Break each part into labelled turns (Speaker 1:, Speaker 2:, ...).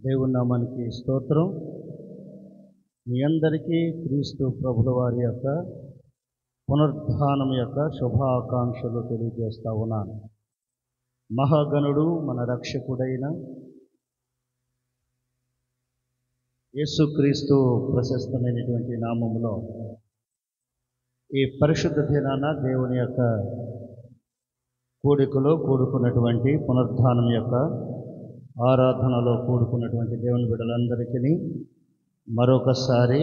Speaker 1: దేవుని నామానికి స్తోత్రం. మీ అందరికీ క్రీస్తు ప్రభుల వారి యొక్క పునరుద్ధానం యొక్క శుభాకాంక్షలు తెలియజేస్తా ఉన్నాను. మహాగణుడు మన రక్షకుడైన యేసుక్రీస్తు ప్రశస్తమైనటువంటి నామములో ఈ పరిశుద్ధ దినాన దేవుని యొక్క కూడికలో కూడుకున్నటువంటి పునరుద్ధానం యొక్క ఆరాధనలో కూడుకున్నటువంటి దేవుని బిడ్డలందరికీ మరొకసారి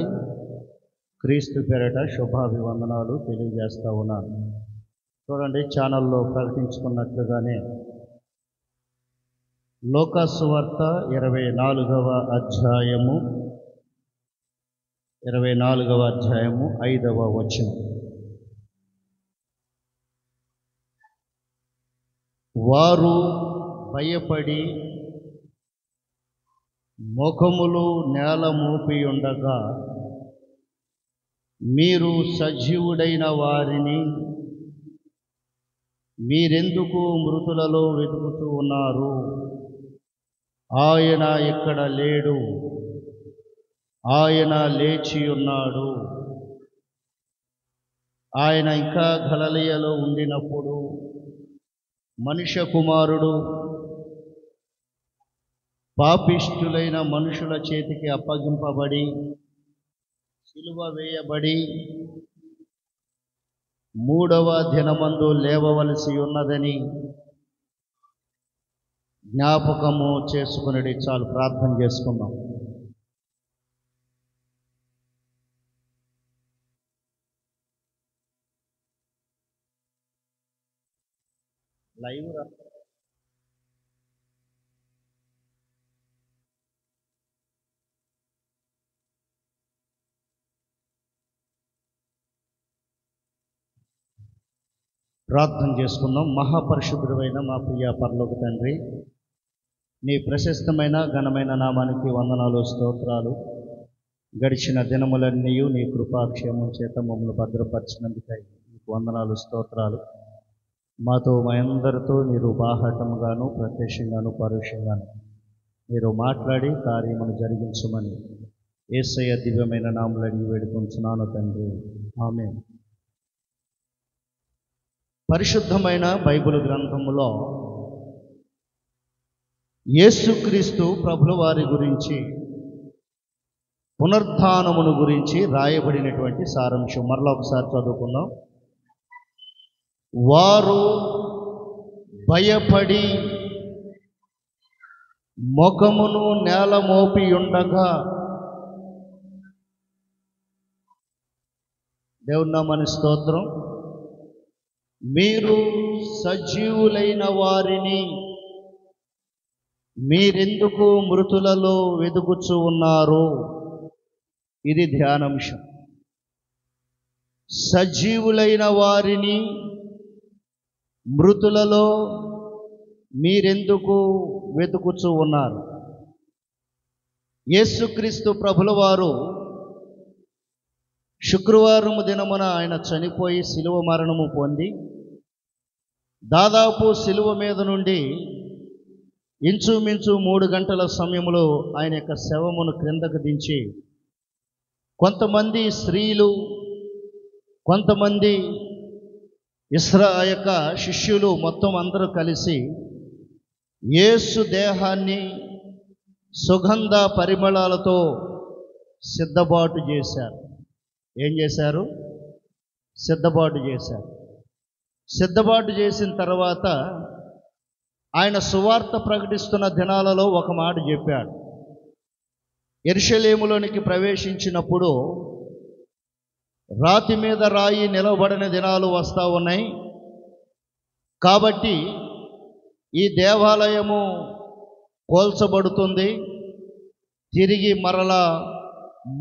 Speaker 1: క్రీస్తు పేరట శుభాభివందనాలు తెలియజేస్తా ఉన్నాను. చూడండి, ఛానల్లో ప్రకటించుకున్నట్లుగానే లోకాసు వార్త 24వ అధ్యాయము 5వ వచనం. వారు భయపడి ముఖములు నేల మోపి ఉండగా, మీరు సజీవుడైన వారిని మీరెందుకు మృతులలో వెతుకుతూ ఉన్నారు? ఆయన ఇక్కడ లేడు, ఆయన లేచి ఉన్నాడు. ఆయన ఇంకా గలిలయలో ఉండినప్పుడు మనుష్య కుమారుడు పాపిష్టులైన మనుషుల చేతికి అప్పగింపబడి సిలువ వేయబడి 3వ దినమందు లేవవలసి ఉన్నదని జ్ఞాపకము చేసుకునేది. చాలు, ప్రార్థన చేసుకుందాం. లైవ్ ప్రార్థన చేసుకుందాం. మహాపరిశుద్ధుడైన మా ప్రియ పరలోక తండ్రి, నీ ప్రశస్తమైన ఘనమైన నామానికి వందనాలు, స్తోత్రాలు. గడిచిన దినములన్నీ నీ కృపాక్షేమం చేత మమ్మల్ని భద్రపరిచినందుకై నీకు వందనాలు, స్తోత్రాలు. మాతో మా అందరితో మీరు బాహాటముగాను ప్రత్యక్షంగాను పరోక్షంగాను మీరు మాట్లాడి కార్యమును జరిగించమని యేసయ్య దివ్యమైన నామములో అడిగి వేడుకొంచున్నాను తండ్రి, ఆమేన్. పరిశుద్ధమైన బైబిల్ గ్రంథములో యేసుక్రీస్తు ప్రభుల వారి గురించి, పునరుద్ధానమును గురించి రాయబడినటువంటి సారాంశం మరలా ఒకసారి చదువుకుందాం. వారు భయపడి ముఖమును నేల మోపి ఉండగా, దేవుని నామానికి స్తోత్రం. మీరు సజీవులైన వారిని మీరెందుకు మృతులలో వెతుకుచూ ఉన్నారు? ఇది ధ్యానాంశం. సజీవులైన వారిని మృతులలో మీరెందుకు వెతుకుచూ ఉన్నారు? యేసుక్రీస్తు ప్రభుల వారు శుక్రవారము దినమున ఆయన చనిపోయి శిలువ మరణము పొంది, దాదాపు శిలువ మీద నుండి ఇంచుమించు 3 గంటల సమయంలో ఆయన యొక్క శవమును క్రిందకు దించి, కొంతమంది స్త్రీలు, కొంతమంది యొక్క శిష్యులు మొత్తం అందరూ కలిసి యేసు దేహాన్ని సుగంధ పరిమళాలతో సిద్ధపాటు చేశారు. ఏం చేశారు? సిద్ధపాటు చేశారు. సిద్ధపాటు చేసిన తర్వాత ఆయన సువార్త ప్రకటిస్తున్న దినాలలో ఒక మాట చెప్పాడు. యెరూషలేములోనికి ప్రవేశించినప్పుడు రాతి మీద రాయి నిలబడిన దినాలు వస్తూ ఉన్నాయి. కాబట్టి ఈ దేవాలయము కోల్చబడుతుంది, తిరిగి మరలా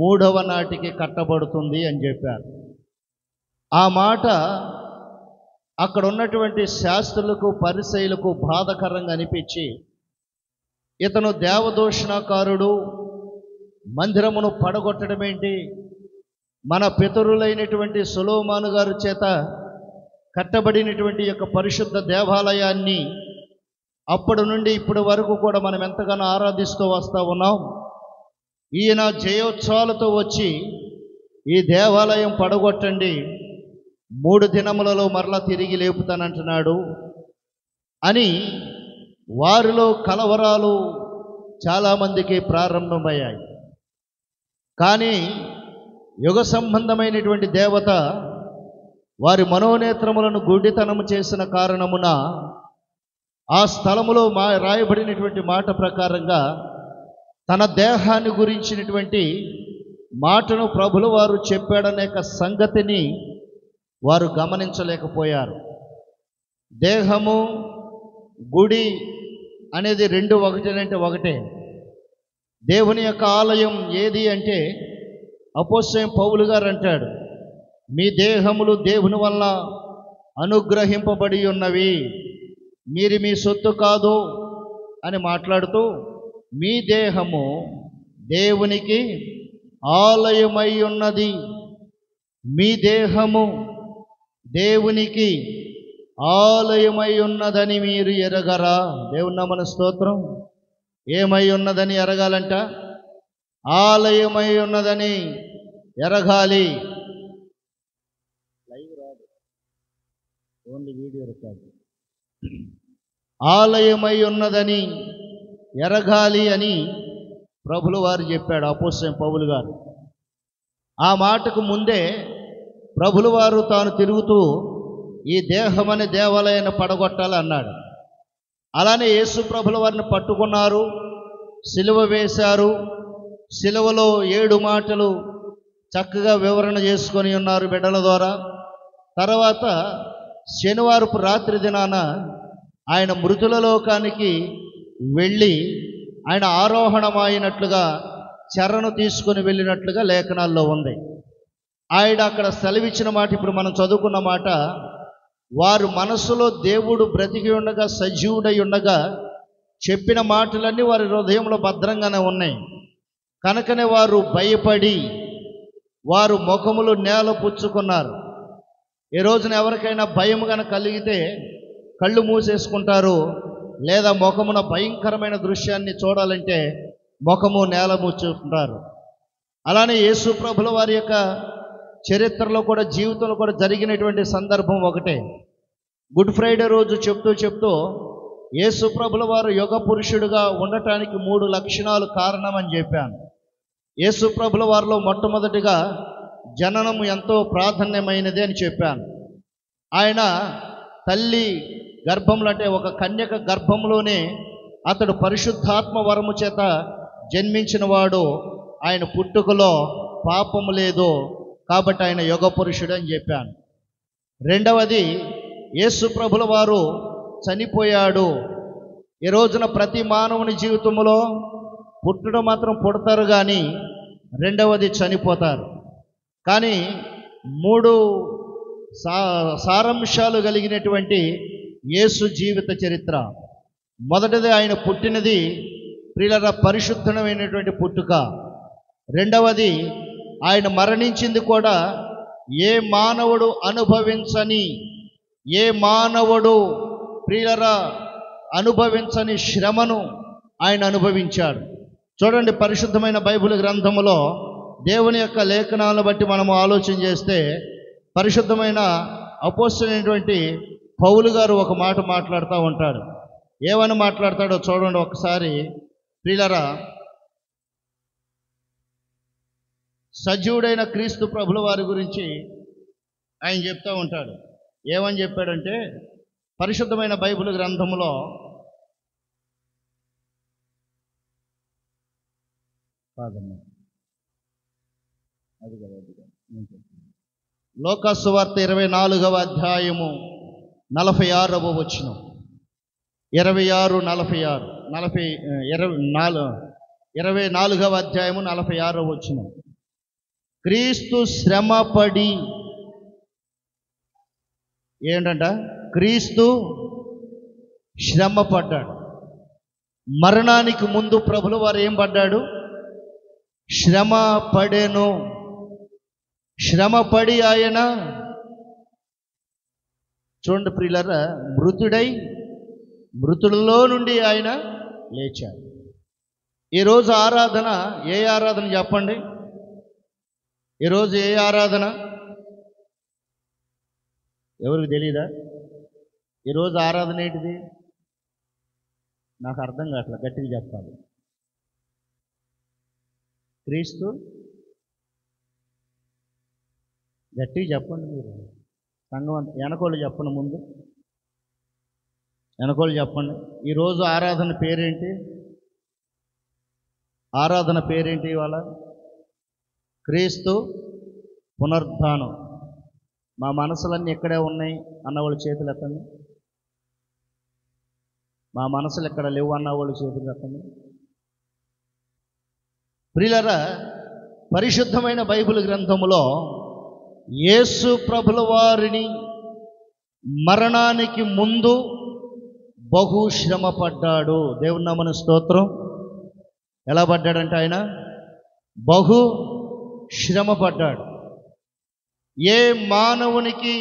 Speaker 1: 3వ నాటికి కట్టబడుతుంది అని చెప్పారు. ఆ మాట అక్కడ ఉన్నటువంటి శాస్త్రులకు, పరిసయ్యులకు బాధకరంగా అనిపించి, ఇతను దేవదూషణకారుడు, మందిరమును పడగొట్టడం ఏంటి, మన పితరులైనటువంటి సొలొమోను గారి చేత కట్టబడినటువంటి యొక్క పరిశుద్ధ దేవాలయాన్ని అప్పటి నుండి ఇప్పటి వరకు కూడా మనం ఎంతగానో ఆరాధిస్తూ వస్తూ ఉన్నాం. ఈయన జయోత్సవాలతో వచ్చి ఈ దేవాలయం పడగొట్టండి, 3 దినములలో మరలా తిరిగి లేపుతానంటున్నాడు అని వారిలో కలవరాలు చాలామందికి ప్రారంభమయ్యాయి. కానీ యుగ సంబంధమైనటువంటి దేవత వారి మనోనేత్రములను గుడ్డితనము చేసిన కారణమున ఆ స్థలములో రాయబడినటువంటి మాట ప్రకారంగా తన దేహాన్ని గురించినటువంటి మాటను ప్రభుల వారు చెప్పాడనే సంగతిని వారు గమనించలేకపోయారు. దేహము గుడి అనేది 2 ఒకటేనంటే ఒకటే. దేవుని యొక్క ఆలయం ఏది అంటే అపోస్తలుడైన పౌలు గారు అంటాడు, మీ దేహములు దేవుని వల్ల అనుగ్రహింపబడి ఉన్నవి, మీరు మీ సొత్తు కాదు అని మాట్లాడుతూ మీ దేహము దేవునికి ఆలయమై ఉన్నది, మీ దేహము దేవునికి ఆలయమై ఉన్నదని మీరు ఎరగరా? దేవుని నామమున స్తోత్రం. ఏమై ఉన్నదని ఎరగాలంట? ఆలయమై ఉన్నదని ఎరగాలి. లైవ్ రాదు, ఓన్లీ వీడియో రికార్డు. ఆలయమై ఉన్నదని ఎరగాలి అని ప్రభుల వారు చెప్పాడు అపోస్తలుడైన పౌలు గారు. ఆ మాటకు ముందే ప్రభుల వారు తాను తిరుగుతూ ఈ దేహం అనే దేవాలయాన్ని పడగొట్టాలి అన్నాడు. అలానే యేసు ప్రభుల వారిని పట్టుకున్నారు, సిలువ వేశారు. సిలువలో 7 మాటలు చక్కగా వివరణ చేసుకొని ఉన్నారు బిడ్డల ద్వారా. తర్వాత శనివారపు రాత్రి దినాన ఆయన మృతుల లోకానికి వెళ్ళి ఆయన ఆరోహణమైనట్లుగా చెరను తీసుకొని వెళ్ళినట్లుగా లేఖనాల్లో ఉంది. ఆయన అక్కడ సెలవిచ్చిన మాట ఇప్పుడు మనం చదువుకున్న మాట, వారు మనసులో దేవుడు బ్రతికి ఉండగా సజీవుడై ఉండగా చెప్పిన మాటలన్నీ వారి హృదయంలో భద్రంగానే ఉన్నాయి. కనుకనే వారు భయపడి వారు ముఖములు నేల పుచ్చుకున్నారు. ఈ రోజున ఎవరికైనా భయం కనుక కలిగితే కళ్ళు మూసేసుకుంటారు, లేదా ముఖమున భయంకరమైన దృశ్యాన్ని చూడాలంటే ముఖము నేల ముచ్చుకుంటారు. అలానే యేసు ప్రభుల వారి యొక్క చరిత్రలో కూడా జీవితంలో కూడా జరిగినటువంటి సందర్భం ఒకటే. గుడ్ ఫ్రైడే రోజు చెప్తూ యేసు ప్రభుల వారు యుగ పురుషుడిగా ఉండటానికి 3 లక్షణాలు కారణమని చెప్పాను. యేసు ప్రభుల వారిలో మొట్టమొదటిగా జననం ఎంతో ప్రాధాన్యమైనది అని చెప్పాను. ఆయన తల్లి గర్భంలో అంటే ఒక కన్యక గర్భంలోనే అతడు పరిశుద్ధాత్మ వరము చేత జన్మించిన వాడు. ఆయన పుట్టుకలో పాపము లేదు కాబట్టి ఆయన యుగ పురుషుడు అని చెప్పాను. రెండవది, యేసు ప్రభుల వారు చనిపోయాడు. ఈ రోజున ప్రతి మానవుని జీవితంలో పుట్టడం మాత్రం పుడతారు కానీ రెండవది చనిపోతారు. కానీ 3 సారాంశాలు కలిగినటువంటి యేసు జీవిత చరిత్ర. మొదటిది, ఆయన పుట్టినది ప్రియులారా పరిశుద్ధమైనటువంటి పుట్టుక. రెండవది, ఆయన మరణించింది కూడా ఏ మానవుడు అనుభవించని, ఏ మానవుడు ప్రియులారా అనుభవించని శ్రమను ఆయన అనుభవించాడు. చూడండి, పరిశుద్ధమైన బైబిల్ గ్రంథములో దేవుని యొక్క లేఖనాలను బట్టి మనము ఆలోచన చేస్తే పరిశుద్ధమైన అపోస్తలుడైనటువంటి పౌలు గారు ఒక మాట మాట్లాడుతూ ఉంటాడు. ఏమని మాట్లాడతాడో చూడండి ఒకసారి ప్రియులారా. సజీవుడైన క్రీస్తు ప్రభుల వారి గురించి ఆయన చెప్తూ ఉంటాడు. ఏమని చెప్పాడంటే పరిశుద్ధమైన బైబిల్ గ్రంథములో లోకాసు వార్త 24వ అధ్యాయము 46వ వచనం. 24వ అధ్యాయము 46వ వచనం. క్రీస్తు శ్రమపడి ఏంటంట? క్రీస్తు శ్రమ పడ్డాడు. మరణానికి ముందు ప్రభుల వారు ఏం పడ్డాడు? శ్రమ పడెను. శ్రమపడి ఆయన చూడండి ప్రియులారా, మృతుడై మృతులలో నుండి ఆయన లేచాడు. ఈరోజు ఆరాధన ఏ ఆరాధన చెప్పండి? ఈరోజు ఏ ఆరాధన ఎవరికి తెలీదా? ఈరోజు ఆరాధన ఏంటిది? నాకు అర్థం కావట్లేదు, గట్టిగా చెప్పాలి. క్రీస్తు, గట్టిగా చెప్పండి మీరు. సంఘం అంతా వెనకోళ్ళు చెప్పండి, ముందు వెనకోళ్ళు చెప్పండి. ఈరోజు ఆరాధన పేరేంటి? ఆరాధన పేరేంటి ఇవాళ? క్రీస్తు పునరుద్ధానం. మా మనసులన్నీ ఎక్కడే ఉన్నాయి అన్నవాళ్ళు చేతులు ఎత్తండి. మా మనసులు ఎక్కడ లేవు అన్నవాళ్ళు చేతులు ఎత్తండి. ప్రియులారా, పరిశుద్ధమైన బైబిల్ గ్రంథములో యేసు ప్రభుల వారిని మరణానికి ముందు బహు శ్రమ పడ్డాడు. దేవుని నామమున స్తోత్రం. ఎలా పడ్డాడంటే ఆయన బహు శ్రమ పడ్డాడు. ఏ మానవునికి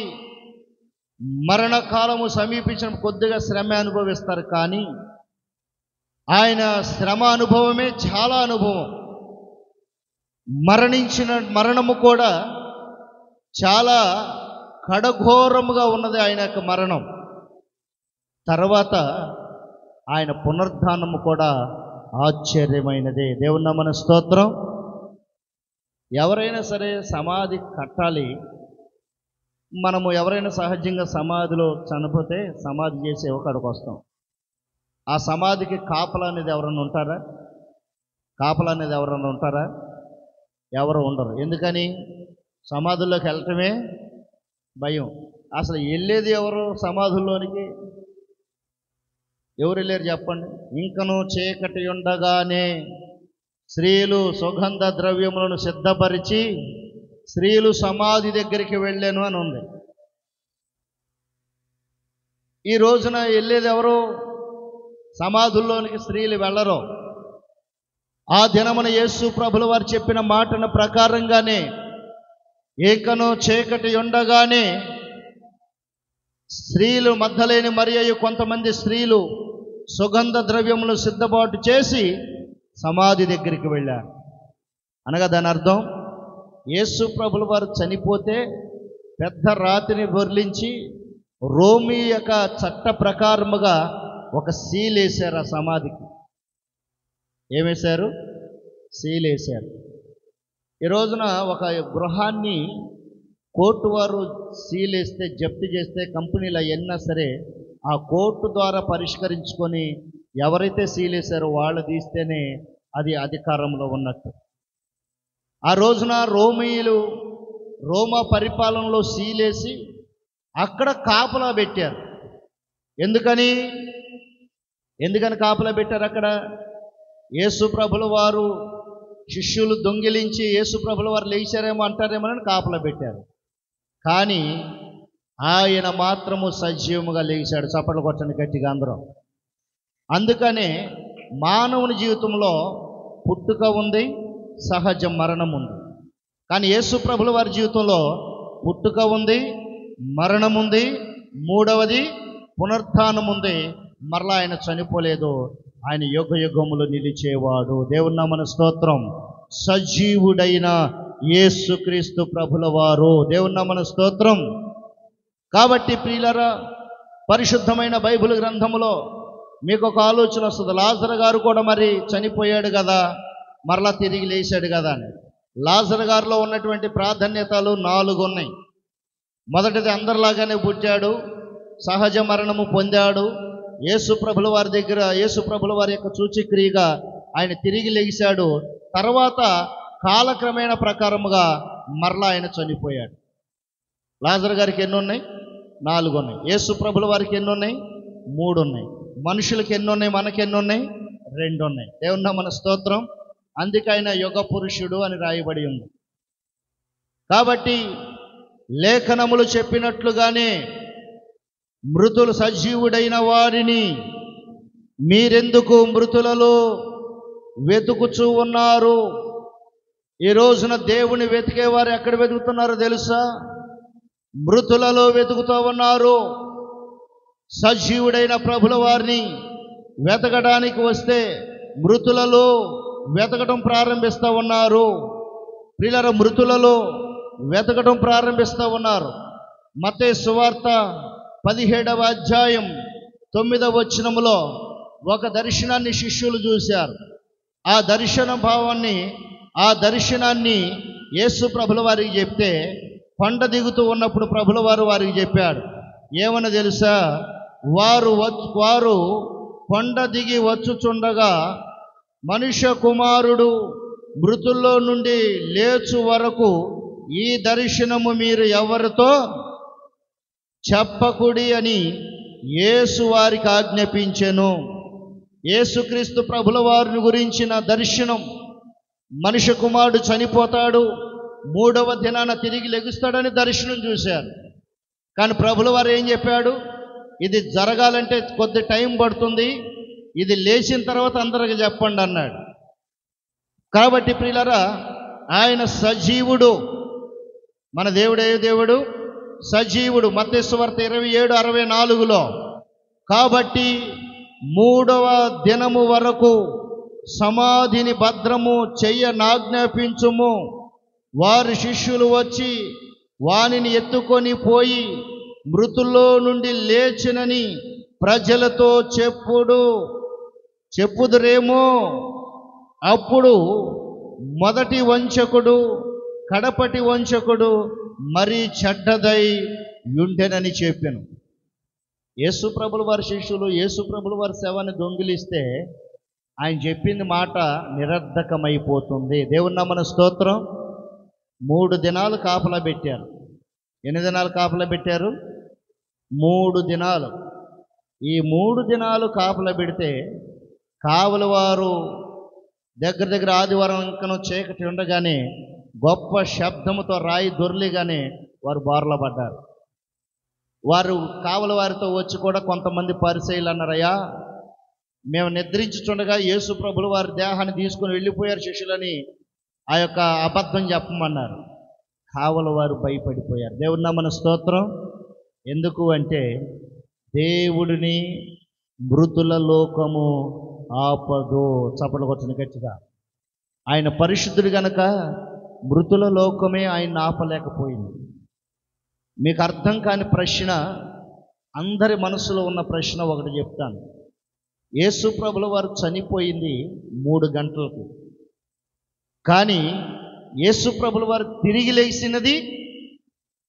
Speaker 1: మరణకాలము సమీపించిన కొద్దిగా శ్రమ అనుభవిస్తారు, కానీ ఆయన శ్రమ అనుభవమే చాలా అనుభవం. మరణము కూడా చాలా కడఘోరముగా ఉన్నది ఆయన యొక్క మరణం. తర్వాత ఆయన పునరుద్ధానము కూడా ఆశ్చర్యమైనదే. దేవుని నామమున స్తోత్రం. ఎవరైనా సరే సమాధి కట్టాలి. మనము ఎవరైనా సహజంగా సమాధిలో చనిపోతే సమాధి చేసి ఒకడికి వస్తాం. ఆ సమాధికి కాపలా అనేది ఎవరన్నా ఉంటారా? కాపలా అనేది ఎవరన్నా ఉంటారా? ఎవరు ఉండరు. ఎందుకని? సమాధుల్లోకి వెళ్ళటమే భయం. అసలు వెళ్ళేది ఎవరు సమాధుల్లోనికి? ఎవరు వెళ్ళారు చెప్పండి? ఇంకను చీకటి ఉండగానే స్త్రీలు సుగంధ ద్రవ్యములను సిద్ధపరిచి స్త్రీలు సమాధి దగ్గరికి వెళ్ళాను అని ఉంది. ఈ రోజున వెళ్ళేది ఎవరు? సమాధుల్లోనికి స్త్రీలు వెళ్ళరు. ఆ దినమున యేసు ప్రభుల వారు చెప్పిన మాటల ప్రకారంగానే ఏకను చీకటి ఉండగానే స్త్రీలు మగ్దలేని మరియయు కొంతమంది స్త్రీలు సుగంధ ద్రవ్యములు సిద్ధపాటు చేసి సమాధి దగ్గరికి వెళ్ళారు. అనగా దాని అర్థం, యేసు ప్రభుల వారు చనిపోతే పెద్ద రాతిని బొర్లించి రోమి యొక్క చట్ట ప్రకారముగా ఒక సీలేశారు. ఆ సమాధికి ఏమేశారు? సీలేశారు. ఈ రోజున ఒక గృహాన్ని కోర్టు వారు సీలేస్తే, జప్తు చేస్తే, కంపెనీలు అవన్నా సరే ఆ కోర్టు ద్వారా పరిష్కరించుకొని ఎవరైతే సీలేశారో వాళ్ళు తీస్తేనే అది అధికారంలో ఉన్నట్టు. ఆ రోజున రోమా పరిపాలనలో సీలేసి అక్కడ కాపలా పెట్టారు. ఎందుకని కాపలా పెట్టారు? అక్కడ యేసు ప్రభుల వారు శిష్యులు దొంగిలించి యేసు ప్రభుల వారు లేచారేమో అంటారేమోనని కాపలా పెట్టారు. కానీ ఆయన మాత్రము సజీవముగా లేచాడు. చప్పట్లు కొట్టండి గట్టిగా అందరం. అందుకనే మానవుని జీవితంలో పుట్టుక ఉంది, సహజ మరణం ఉంది. కానీ యేసు ప్రభుల వారి జీవితంలో పుట్టుక ఉంది, మరణం ఉంది, మూడవది పునరుత్థానం ఉంది. మరలా ఆయన చనిపోలేదు. ఆయన యుగ యుగములు నిలిచేవాడు. దేవుని నామమున స్తోత్రం. సజీవుడైన యేసుక్రీస్తు ప్రభుల వారు. దేవుని నామమున స్తోత్రం. కాబట్టి ప్రియులారా, పరిశుద్ధమైన బైబిల్ గ్రంథములో మీకు ఒక ఆలోచన వస్తుంది. లాజరు గారు కూడా మరి చనిపోయాడు కదా, మరలా తిరిగి లేచాడు కదా అని. లాజరు గారిలో ఉన్నటువంటి ప్రాధాన్యతలు 4 ఉన్నాయి. మొదటిది, అందరిలాగానే పుట్టాడు, సహజ మరణము పొందాడు, యేసు ప్రభుల వారి దగ్గర యేసు ప్రభుల వారి యొక్క సూచక్రియగా ఆయన తిరిగి లేచాడు. తర్వాత కాలక్రమేణ ప్రకారముగా మరలా ఆయన చనిపోయాడు. లాజరు గారికి ఎన్ని ఉన్నాయి? 4 ఉన్నాయి. యేసు ప్రభుల వారికి ఎన్ని ఉన్నాయి? 3 ఉన్నాయి. మనుషులకి ఎన్ని ఉన్నాయి? మనకి ఎన్ని ఉన్నాయి? 2 ఉన్నాయి. దేవుని నామమున స్తోత్రం. అందుకే ఆయన యుగ పురుషుడు అని రాయబడి ఉంది. కాబట్టి లేఖనములు చెప్పినట్లుగానే మృతులు సజీవుడైన వారిని మీరెందుకు మృతులలో వెతుకుచూ ఉన్నారు? ఈ రోజున దేవుని వెతికేవారు ఎక్కడ వెతుకుతున్నారో తెలుసా? మృతులలో వెతుకుతూ ఉన్నారు. సజీవుడైన ప్రభుల వారిని వెతకడానికి వస్తే మృతులలో వెతకడం ప్రారంభిస్తూ ఉన్నారు. ప్రియులారా, మృతులలో వెతకడం ప్రారంభిస్తూ ఉన్నారు. మత్తయి సువార్త 17వ అధ్యాయం 9వ వచనములో ఒక దర్శనాన్ని శిష్యులు చూశారు. ఆ దర్శనాన్ని యేసు ప్రభుల వారికి చెప్తే కొండ దిగుతూ ఉన్నప్పుడు ప్రభుల వారికి చెప్పాడు. ఏమని తెలుసా? వారు కొండ దిగి వచ్చుచుండగా మనుష్య కుమారుడు మృతుల్లో నుండి లేచు వరకు ఈ దర్శనము మీరు ఎవరితో చెప్పకుడి అని యేసు వారికి ఆజ్ఞాపించెను. యేసుక్రీస్తు ప్రభుల వారిని గురించిన దర్శనం, మనుష్య కుమారుడు చనిపోతాడు, 3వ దినాన తిరిగి లెగుస్తాడని దర్శనం చూశారు. కానీ ప్రభుల వారు ఏం చెప్పాడు? ఇది జరగాలంటే కొద్ది టైం పడుతుంది, ఇది లేచిన తర్వాత అందరికి చెప్పండి అన్నాడు. కాబట్టి ప్రియులారా, ఆయన సజీవుడు. మన దేవుడు ఏ దేవుడు? సజీవుడు. మత్తయి సువార్త 27:64లో కాబట్టి 3వ దినము వరకు సమాధిని భద్రము చెయ్యనాజ్ఞాపించుము. వారి శిష్యులు వచ్చి వానిని ఎత్తుకొని పోయి మృతుల్లో నుండి లేచినని ప్రజలతో చెప్పుదురేమో. అప్పుడు మొదటి వంచకుడు కడపటి వంచకుడు మరీ చెడ్డదై ఉండెనని చెప్పాను. యేసు ప్రభుల వారి శిష్యులు యేసు ప్రభుల వారి శవాన్ని దొంగిలిస్తే ఆయన చెప్పింది మాట నిరర్ధకమైపోతుంది. దేవుని నామమున స్తోత్రం. 3 దినాలు కాపలా పెట్టారు. ఎన్ని దినాలు కాపలా పెట్టారు? 3 దినాలు. ఈ 3 దినాలు కాపలా పెడితే కావలి వారు దగ్గర ఆదివారం ఇంకను చీకటి ఉండగానే గొప్ప శబ్దముతో రాయి దొర్లిగానే వారు బారులో పడ్డారు. వారు కావలి వారితో వచ్చి కూడా కొంతమంది పరిసయ్యులు అన్నారయ్యా, మేము నిద్రించుచుండగా యేసు ప్రభులు వారి దేహాన్ని తీసుకుని వెళ్ళిపోయారు శిష్యులని ఆ యొక్క అబద్ధం చెప్పమన్నారు. కావలి వారు భయపడిపోయారు. దేవుని నామమున స్తోత్రం. ఎందుకు అంటే దేవుడిని మృతుల లోకము ఆపదు. చప్పట్లు కొట్టండి గట్టిగా. ఆయన పరిశుద్ధుడు గనక మృతుల లోకమే ఆయన ఆపలేకపోయింది. మీకు అర్థం కాని ప్రశ్న, అందరి మనసులో ఉన్న ప్రశ్న ఒకటి చెప్తాను. యేసు ప్రభుల వారు చనిపోయింది 3 గంటలకు, కానీ యేసు ప్రభుల వారు తిరిగి లేచినది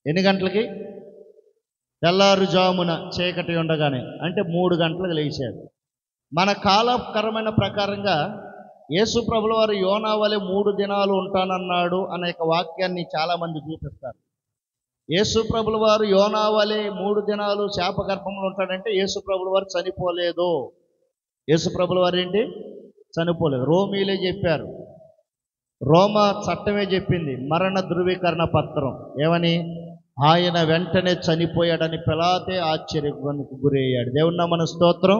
Speaker 1: ఎన్ని గంటలకి? తెల్లారుజామున చీకటి ఉండగానే, అంటే 3 గంటలకు లేచాడు. మన కాలకరమైన ప్రకారంగా యేసు ప్రభుల వారు యోనా వలె 3 దినాలు ఉంటానన్నాడు అనే వాక్యాన్ని చాలామంది చూపిస్తారు. యేసు ప్రభుల వారు యోనా వలె 3 దినాలు శాపగర్భంలో ఉంటాడంటే యేసు ప్రభుల వారు చనిపోలేదు. యేసు ప్రభుల వారు ఏంటి? చనిపోలేదు. రోమీలే చెప్పారు, రోమా చట్టమే చెప్పింది, మరణ ధృవీకరణ పత్రం ఏమని? ఆయన వెంటనే చనిపోయాడని. పిలాతే ఆశ్చర్యానికి గురయ్యాడు. దేవుని నామమున స్తోత్రం.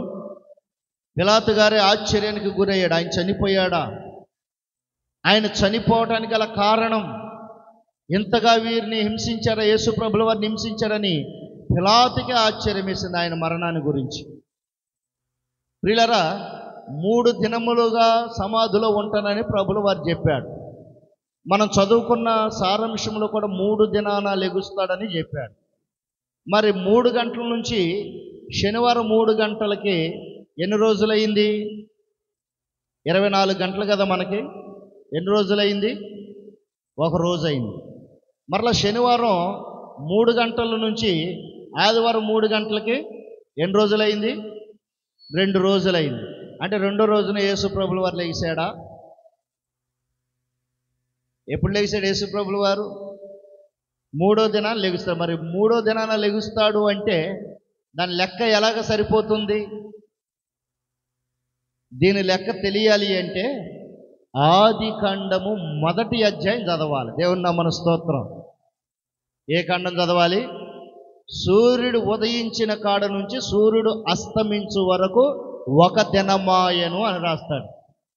Speaker 1: పిలాతు గారే ఆశ్చర్యానికి గురయ్యాడు. ఆయన చనిపోయాడా? ఆయన చనిపోవడానికి గల కారణం, ఇంతగా వీరిని హింసించారా, యేసు ప్రభుల వారిని హింసించారని పిలాతుకే ఆశ్చర్యం వేసింది ఆయన మరణాన్ని గురించి. ప్రియులారా, 3 దినములుగా సమాధిలో ఉంటానని ప్రభుల వారు చెప్పాడు. మనం చదువుకున్న సారాంశంలో కూడా 3 దినాన లెగుస్తాడని చెప్పాడు. మరి 3 గంటల నుంచి శనివారం 3 గంటలకి ఎన్ని రోజులైంది? 24 గంటలు కదా మనకి. ఎన్ని రోజులైంది? 1 రోజు అయింది. మరలా శనివారం 3 గంటల నుంచి ఆదివారం 3 గంటలకి ఎన్ని రోజులైంది? 2 రోజులైంది. అంటే 2వ రోజున యేసు ప్రభుల వారు లెగిశాడా? ఎప్పుడు లెగిశాడు యేసు ప్రభుల వారు? 3వ దినాన లెగుస్తాడు. మరి 3వ దినాన లెగుస్తాడు అంటే దాని లెక్క ఎలాగ సరిపోతుంది? దీని లెక్క తెలియాలి అంటే ఆదికాండము 1వ అధ్యాయం చదవాలి. దేవుని నామమున స్తోత్రం. ఏ కాండం చదవాలి? సూర్యుడు ఉదయించిన కాడ నుంచి సూర్యుడు అస్తమించు వరకు 1 దినమాయను అని రాస్తాడు.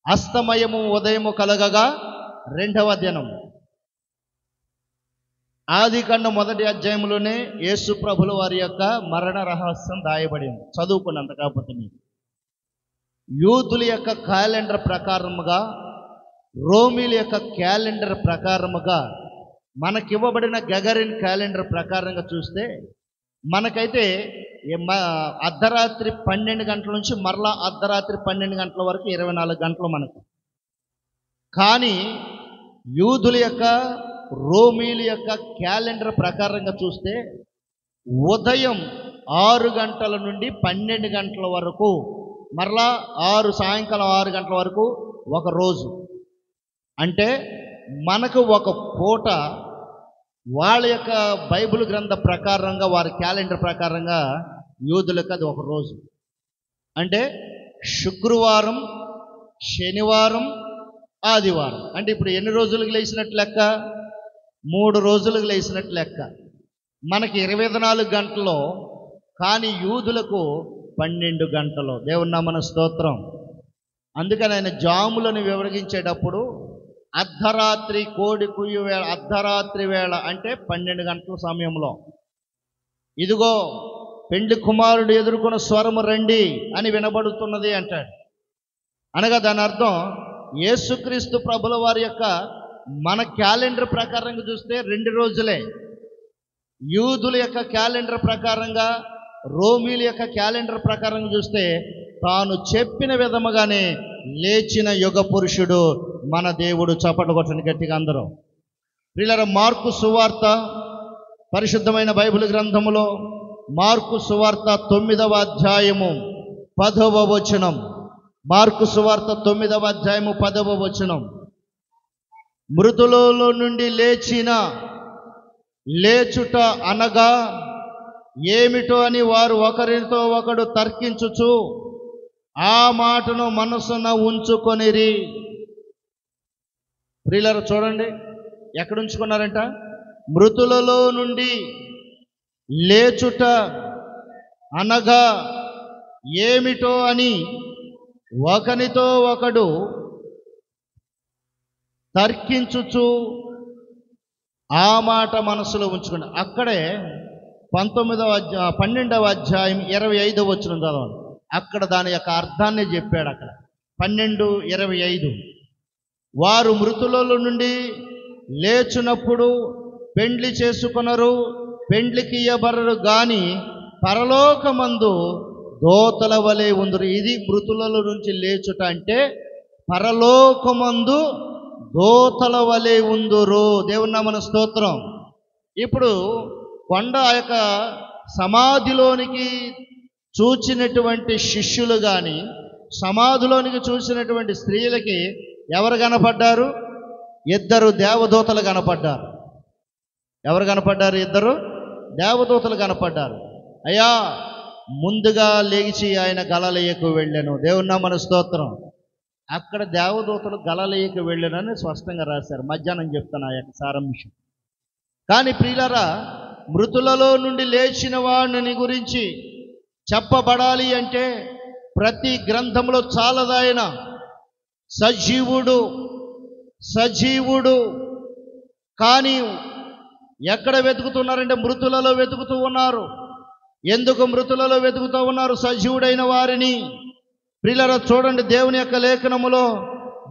Speaker 1: అస్తమయము ఉదయము కలగగా 2వ దినం. ఆదికాండం 1వ అధ్యాయంలోనే యేసు ప్రభుల వారి యొక్క మరణ రహస్యం దాయబడింది. చదువుకున్నంత కాకపోతే మీరు యూదుల యొక్క క్యాలెండర్ ప్రకారముగా, రోమీల యొక్క క్యాలెండర్ ప్రకారముగా, మనకివ్వబడిన గగరిన్ క్యాలెండర్ ప్రకారంగా చూస్తే మనకైతే అర్ధరాత్రి 12 గంటల నుంచి మరలా అర్ధరాత్రి 12 గంటల వరకు 24 గంటలు మనకు. కానీ యూదుల యొక్క, రోమీల యొక్క క్యాలెండర్ ప్రకారంగా చూస్తే ఉదయం 6 గంటల నుండి 12 గంటల వరకు, మరలా సాయంకాలం 6 గంటల వరకు ఒక రోజు. అంటే మనకు ఒక పూట వాళ్ళ యొక్క బైబిల్ గ్రంథ ప్రకారంగా, వారి క్యాలెండర్ ప్రకారంగా యూదులకు అది ఒక రోజు. అంటే శుక్రవారం, శనివారం, ఆదివారం. అంటే ఇప్పుడు ఎన్ని రోజులకు లేచినట్టు లెక్క? 3 రోజులకు లేచినట్టు లెక్క. మనకి 24 గంటల్లో, కానీ యూదులకు 12 గంటలు. దేవుని నామమున స్తోత్రం. అందుకని ఆయన జాములను వివరించేటప్పుడు అర్ధరాత్రి కోడి కుయ్యు వేళ, అర్ధరాత్రి వేళ అంటే 12 గంటల సమయంలో, ఇదిగో పెండ్లి కుమారుడు ఎదుర్కొన్న స్వరము రండి అని వినబడుతున్నది అంటాడు. అనగా దాని అర్థం యేసుక్రీస్తు ప్రభుల వారి యొక్క మన క్యాలెండర్ ప్రకారంగా చూస్తే 2 రోజులే. యూదుల యొక్క క్యాలెండర్ ప్రకారంగా, రోమీల యొక్క క్యాలెండర్ ప్రకారంగా చూస్తే తాను చెప్పిన విధముగానే లేచిన యుగ పురుషుడు మన దేవుడు. చప్పట్లు కొట్టండి గట్టిగా అందరూ. ప్రియులారా, మార్కు సువార్త, పరిశుద్ధమైన బైబిల్ గ్రంథములో మార్కు సువార్త 9వ అధ్యాయము 10వ వచనం. మార్కు సువార్త 9వ అధ్యాయము 10వ వచనం. మృతులలో నుండి లేచుట అనగా ఏమిటో అని వారు ఒకరితో ఒకడు తర్కించుచు ఆ మాటను మనసున ఉంచుకొనిరి. ప్రియులారా చూడండి, ఎక్కడ ఉంచుకున్నారంట? మృతులలో నుండి లేచుట అనగా ఏమిటో అని ఒకనితో ఒకడు తర్కించుచు ఆ మాట మనసులో ఉంచుకుని. అక్కడే 12వ అధ్యాయం 25వ వచనం చదవండి. అక్కడ దాని యొక్క అర్థాన్ని చెప్పాడు. అక్కడ 12:25 వారు మృతులలో నుండి లేచునప్పుడు పెండ్లి చేసుకొనరు, పెండ్లికి ఇయ్యబడరు గాని పరలోకమందు దోతల వలె ఉందురు. ఇది మృతులలో నుంచి లేచుట అంటే పరలోకమందు దోతల వలె ఉందురు. దేవుని నామమున స్తోత్రం. ఇప్పుడు కొండ యొక్క సమాధిలోనికి చూచినటువంటి శిష్యులు కానీ, సమాధిలోనికి చూసినటువంటి స్త్రీలకి ఎవరు కనపడ్డారు? 2 దేవదూతలు కనపడ్డారు. ఎవరు కనపడ్డారు? 2 దేవదూతలు కనపడ్డారు. అయ్యా, ముందుగా లేచి ఆయన గలిలయకు వెళ్ళాను. దేవుని నామమున స్తోత్రం. అక్కడ దేవదూతలు గలిలయకు వెళ్ళానని స్పష్టంగా రాశారు. మధ్యాహ్నం చెప్తాను ఆ యొక్క సారాంశం. కానీ ప్రియులారా, మృతులలో నుండి లేచిన వాడిని గురించి చెప్పబడాలి అంటే ప్రతి గ్రంథంలో చాలదాయన సజీవుడు. కానీ ఎక్కడ వెతుకుతున్నారంటే మృతులలో వెతుకుతూ ఉన్నారు. ఎందుకు మృతులలో వెతుకుతూ ఉన్నారు సజీవుడైన వారిని? ప్రియులారా చూడండి, దేవుని యొక్క లేఖనములో,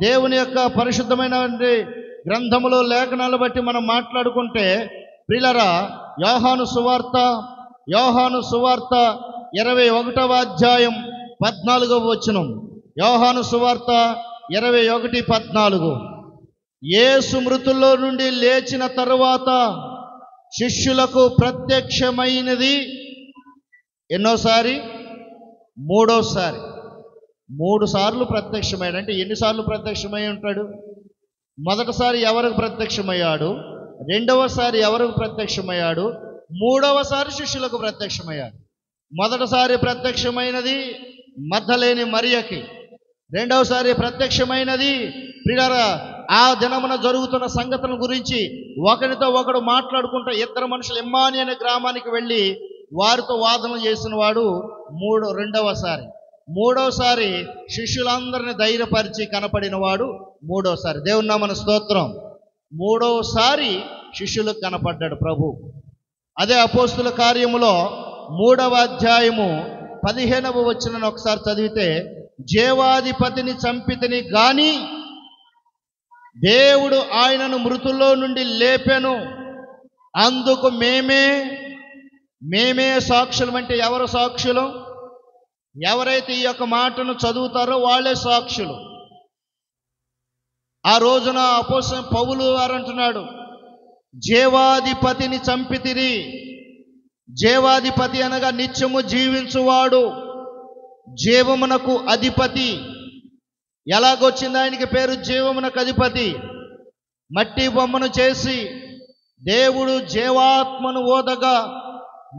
Speaker 1: దేవుని యొక్క పరిశుద్ధమైన గ్రంథములో లేఖనాలు బట్టి మనం మాట్లాడుకుంటే, ప్రియులారా, యోహాను సువార్త 21వ అధ్యాయం 14వ వచనం. యోహాను సువార్త 21:14. యేసు మృతుల్లో నుండి లేచిన తరువాత శిష్యులకు ప్రత్యక్షమైనది ఎన్నోసారి? 3వసారి. 3 సార్లు ప్రత్యక్షమయ్యాడు. అంటే ఎన్నిసార్లు ప్రత్యక్షమై ఉంటాడు? మొదటిసారి ఎవరికి ప్రత్యక్షమయ్యాడు? 2వసారి ఎవరికి ప్రత్యక్షమయ్యాడు? 3వసారి శిష్యులకు ప్రత్యక్షమయ్యాడు. మొదటిసారి ప్రత్యక్షమైనది మగ్దలేని మరియకి. 2వసారి ప్రత్యక్షమైనది ప్రియులారా ఆ దినమున జరుగుతున్న సంగతుల గురించి ఒకరితో ఒకడు మాట్లాడుకుంటూ 2 మనుషులు ఎమ్మాని అనే గ్రామానికి వెళ్ళి వారితో వాదనలు చేసిన వాడు 2వసారి. 3వసారి శిష్యులందరినీ ధైర్యపరిచి కనపడిన వాడు 3వసారి. దేవుని నామమున స్తోత్రం. 3వసారి శిష్యులకు కనపడ్డాడు ప్రభు. అదే అపోస్తుల కార్యములో 3వ అధ్యాయము 15వ వచనాన్ని ఒకసారి చదివితే, జీవాధిపతిని చంపితిని గాని దేవుడు ఆయనను మృతుల్లో నుండి లేపెను, అందుకు మేమే సాక్షులం. అంటే ఎవరు సాక్షులు? ఎవరైతే ఈ యొక్క మాటను చదువుతారో వాళ్ళే సాక్షులు. ఆ రోజున అపోస్తలుడైన పౌలు వారు అంటున్నాడు, జీవాధిపతిని చంపితిరి. జీవాధిపతి అనగా నిత్యము జీవించువాడు, జీవమునకు అధిపతి. ఎలాగొచ్చింది ఆయనకి పేరు జీవమునకు అధిపతి? మట్టి బొమ్మను చేసి దేవుడు జీవాత్మను ఓదగా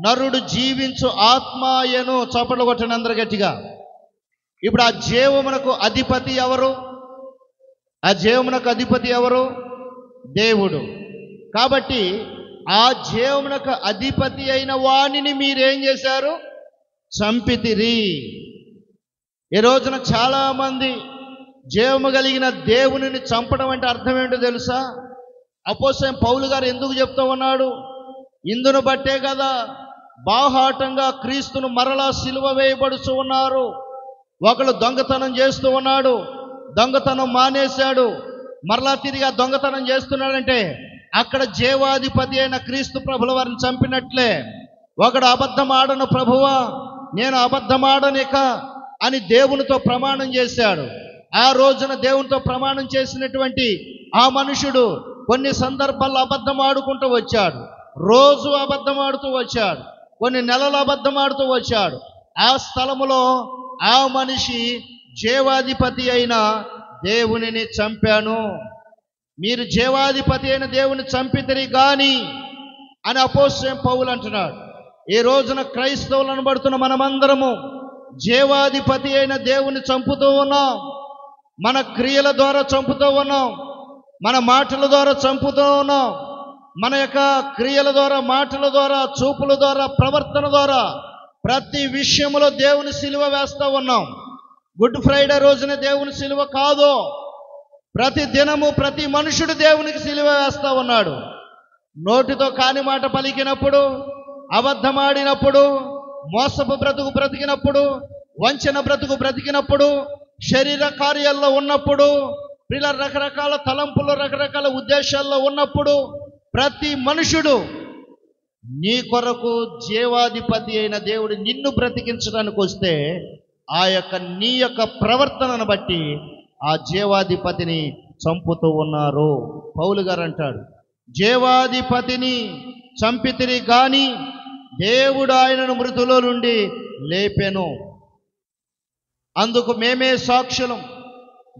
Speaker 1: నరుడు జీవించు ఆత్మాయను. చప్పట్లు కొట్టండి అందరు గట్టిగా. ఇప్పుడు ఆ జీవమునకు అధిపతి ఎవరు? ఆ జీవమునకు అధిపతి ఎవరు? దేవుడు. కాబట్టి ఆ జీవమునకు అధిపతి అయిన వాణిని మీరేం చేశారు? చంపితిరి. ఈ రోజున చాలామంది జీవము కలిగిన దేవునిని చంపడం అంటే అర్థం ఏంటో తెలుసా? అపోస్తలుడైన పౌలు గారు ఎందుకు చెప్తూ ఉన్నాడు? ఇందును బట్టే కదా బాహాటంగా క్రీస్తును మరలా సిలువ వేయబడుతూ ఉన్నారు. ఒకడు దొంగతనం చేస్తూ ఉన్నాడు, దొంగతనం మానేశాడు, మరలా తిరిగి ఆ దొంగతనం చేస్తున్నాడంటే అక్కడ జీవాధిపతి అయిన క్రీస్తు ప్రభుల వారిని చంపినట్లే. ఒకడు అబద్ధం ఆడను ప్రభువా, నేను అబద్ధం ఆడనిక అని దేవునితో ప్రమాణం చేశాడు. ఆ రోజున దేవునితో ప్రమాణం చేసినటువంటి ఆ మనుషుడు కొన్ని సందర్భాల్లో అబద్ధం ఆడుకుంటూ వచ్చాడు, రోజు అబద్ధం ఆడుతూ వచ్చాడు, కొన్ని నెలలు అబద్ధం ఆడుతూ వచ్చాడు. ఆ స్థలములో ఆ మనిషి జీవాధిపతి అయిన దేవునిని చంపాను. మీరు జీవాధిపతి అయిన దేవుని చంపితిరి గాని అని అపోస్తలుడైన పౌలు అంటున్నాడు. ఈ రోజున క్రైస్తవులు అనబడుతున్న మనమందరము జీవాధిపతి అయిన దేవుని చంపుతూ ఉన్నాం. మన క్రియల ద్వారా చంపుతూ ఉన్నాం, మన మాటల ద్వారా చంపుతూ ఉన్నాం. మన యొక్క క్రియల ద్వారా, మాటల ద్వారా, చూపుల ద్వారా, ప్రవర్తన ద్వారా ప్రతి విషయంలో దేవుని సిలువ వేస్తూ ఉన్నాం. గుడ్ ఫ్రైడే రోజున దేవుని సిలువ కాదు, ప్రతి దినము ప్రతి మనుషుడు దేవునికి సిలువ వేస్తూ ఉన్నాడు. నోటితో కాని మాట పలికినప్పుడు, అబద్ధమాడినప్పుడు, మోసపు బ్రతుకు బ్రతికినప్పుడు, వంచన బ్రతుకు బ్రతికినప్పుడు, శరీర కార్యాల్లో ఉన్నప్పుడు, పిల్ల రకరకాల తలంపులు, రకరకాల ఉద్దేశాల్లో ఉన్నప్పుడు ప్రతి మనుషుడు నీ కొరకు జీవాధిపతి అయిన దేవుడు నిన్ను బ్రతికించడానికి వస్తే నీ యొక్క ప్రవర్తనను బట్టి ఆ జీవాధిపతిని చంపుతూ ఉన్నారు. పౌలు గారు అంటాడు, జీవాధిపతిని చంపితిరి గాని దేవుడు ఆయనను మృతుల నుండి లేపెను, అందుకు మేమే సాక్షులం.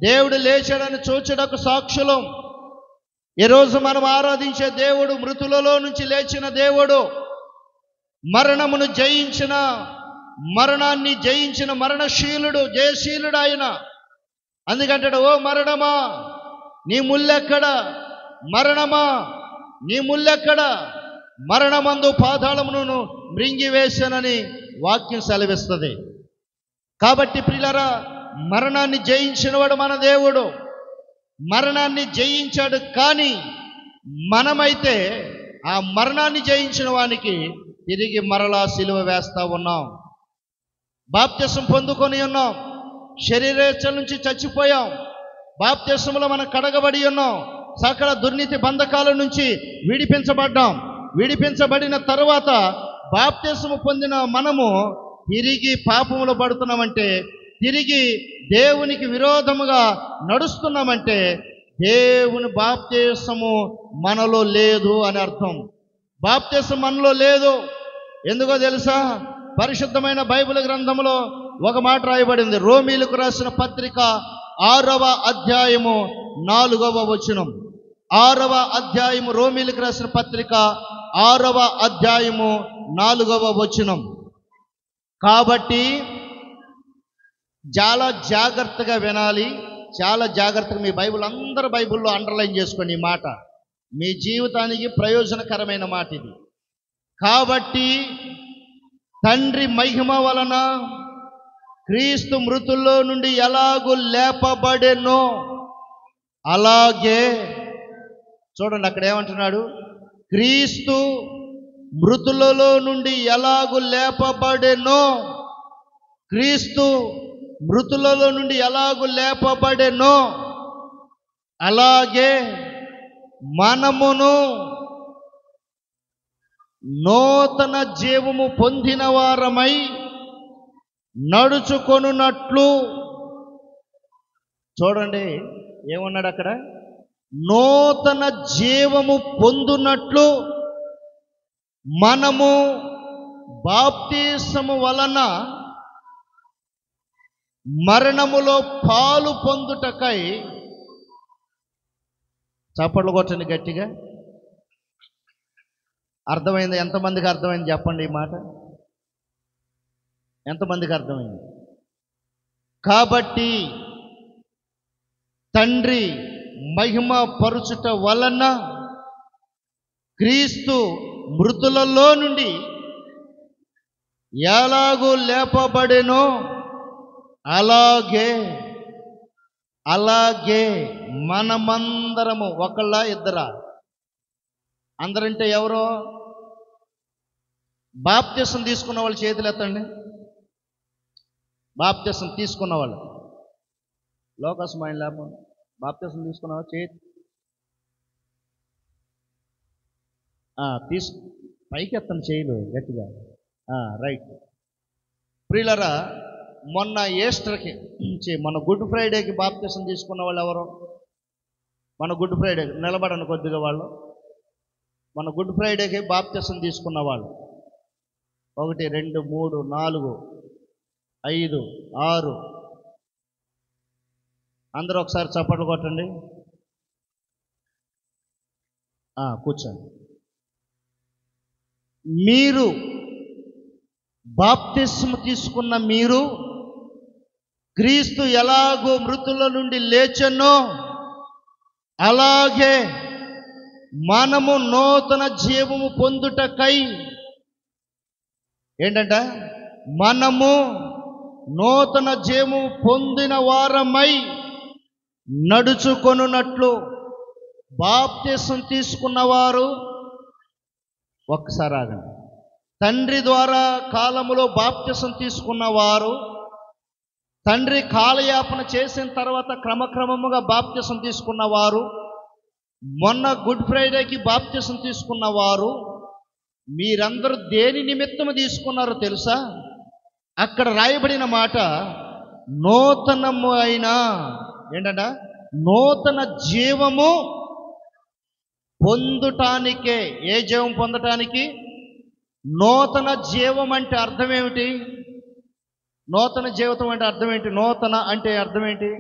Speaker 1: దేవుడు లేచాడని చూచుటకు సాక్షులం. ఈరోజు మనం ఆరాధించే దేవుడు మృతులలో నుంచి లేచిన దేవుడు, మరణమును జయించిన, మరణాన్ని జయించిన మరణశీలుడు, జయశీలుడు ఆయన. అందుకంటాడు, ఓ మరణమా నీ ముల్లెక్కడ, మరణమా నీ ముల్లెక్కడ, మరణమందు పాతాళమును మృంగివేశానని వాక్యం సెలవిస్తుంది. కాబట్టి ప్రియులారా, మరణాన్ని జయించినవాడు మన దేవుడు, మరణాన్ని జయించాడు. కానీ మనమైతే ఆ మరణాన్ని జయించిన వానికి తిరిగి మరలా సిలువ వేస్తూ ఉన్నాం. బాప్తిసం పొందుకొని ఉన్నాం, శరీరేచ్ఛల నుంచి చచ్చిపోయాం, బాప్తిసంలో మనం కడగబడి ఉన్నాం, సకల దుర్నీతి బంధకాల నుంచి విడిపించబడ్డాం. విడిపించబడిన తరువాత బాప్తిసము పొందిన మనము తిరిగి పాపములో పడుతున్నామంటే, తిరిగి దేవునికి విరోధముగా నడుస్తున్నామంటే దేవుని బాప్తిసము మనలో లేదు అని అర్థం. బాప్తిసం మనలో లేదు. ఎందుకో తెలుసా? పరిశుద్ధమైన బైబిల్ గ్రంథంలో ఒక మాట రాయబడింది. రోమీలకు రాసిన పత్రిక 6వ అధ్యాయము 4వ వచనం. 6వ అధ్యాయము, రోమీలకు రాసిన పత్రిక 6వ అధ్యాయము 4వ వచనం. కాబట్టి చాలా జాగ్రత్తగా వినాలి, చాలా జాగ్రత్తగా మీ బైబిల్, అందరు బైబిల్లో అండర్లైన్ చేసుకోండి ఈ మాట. మీ జీవితానికి ప్రయోజనకరమైన మాట ఇది. కాబట్టి తండ్రి మహిమ వలన క్రీస్తు మృతుల్లో నుండి ఎలాగూ లేపబడెనో అలాగే, చూడండి అక్కడ ఏమంటున్నాడు, క్రీస్తు మృతులలో నుండి ఎలాగు లేపబడెనో, క్రీస్తు మృతులలో నుండి ఎలాగు లేపబడెనో అలాగే మనమును నూతన జీవము పొందిన వారమై నడుచుకొనున్నట్లు. చూడండి ఏమన్నాడు అక్కడ, నూతన జీవము పొందునట్లు మనము బాప్తిసము వలన మరణములో పాలు పొందుటకై, చప్పట్లు కొట్టండి గట్టిగా. అర్థమైంది? ఎంతమందికి అర్థమైంది చెప్పండి ఈ మాట? ఎంతమందికి అర్థమైంది? కాబట్టి తండ్రి మహిమ పరుచుట వలన క్రీస్తు మృతులలో నుండి ఎలాగూ లేపబడెనో అలాగే మనమందరము, ఒకళ్ళ ఇద్దరా? అందరంటే ఎవరో? బాప్తిసం తీసుకున్న వాళ్ళు చేతులు ఎత్తండి. బాప్తిసం తీసుకున్న వాళ్ళు, లోకస్ మైండ్ లాభం, బాప్తిసం తీసుకున్న వాళ్ళు చేతి పైకి ఎత్తండి చేయలు గట్టిగా. రైట్. ప్రియులరా, మొన్న ఈస్టర్కి, మన గుడ్ ఫ్రైడేకి బాప్తిసం తీసుకున్న వాళ్ళు ఎవరు? మన గుడ్ ఫ్రైడే నిలబడండి కొద్దిగా వాళ్ళు. మన గుడ్ ఫ్రైడేకి బాప్తిసం తీసుకున్న వాళ్ళు 1 2 3 4 5 6 అందరూ ఒకసారి చప్పట్లు కొట్టండి. కూర్చోండి. మీరు బాప్తిసం తీసుకున్న మీరు క్రీస్తు ఎలాగో మృతుల నుండి లేచెనో అలాగే మనము నూతన జీవము పొందుటకై, ఏంటంట, మనము నూతన జీవము పొందిన వారమై నడుచుకొనున్నట్లు. బాప్తిసం తీసుకున్నవారు ఒక్కసారి ఆగండి. తండ్రి ద్వారా కాలములో బాప్తిసం తీసుకున్నవారు, తండ్రి కాలయాపన చేసిన తర్వాత క్రమక్రమముగా బాప్తిసం తీసుకున్నవారు, మొన్న గుడ్ ఫ్రైడేకి బాప్తిసం తీసుకున్నవారు, మీరందరూ దేని నిమిత్తము తీసుకున్నారో తెలుసా? అక్కడ రాయబడిన మాట నూతనము అయిన, ఏంటంట, నూతన జీవము పొందుటానికే. ఏ జీవం పొందటానికి? నూతన జీవం అంటే అర్థం ఏమిటి? నూతన జీవితం అంటే అర్థం ఏంటి? నూతన అంటే అర్థం ఏంటి?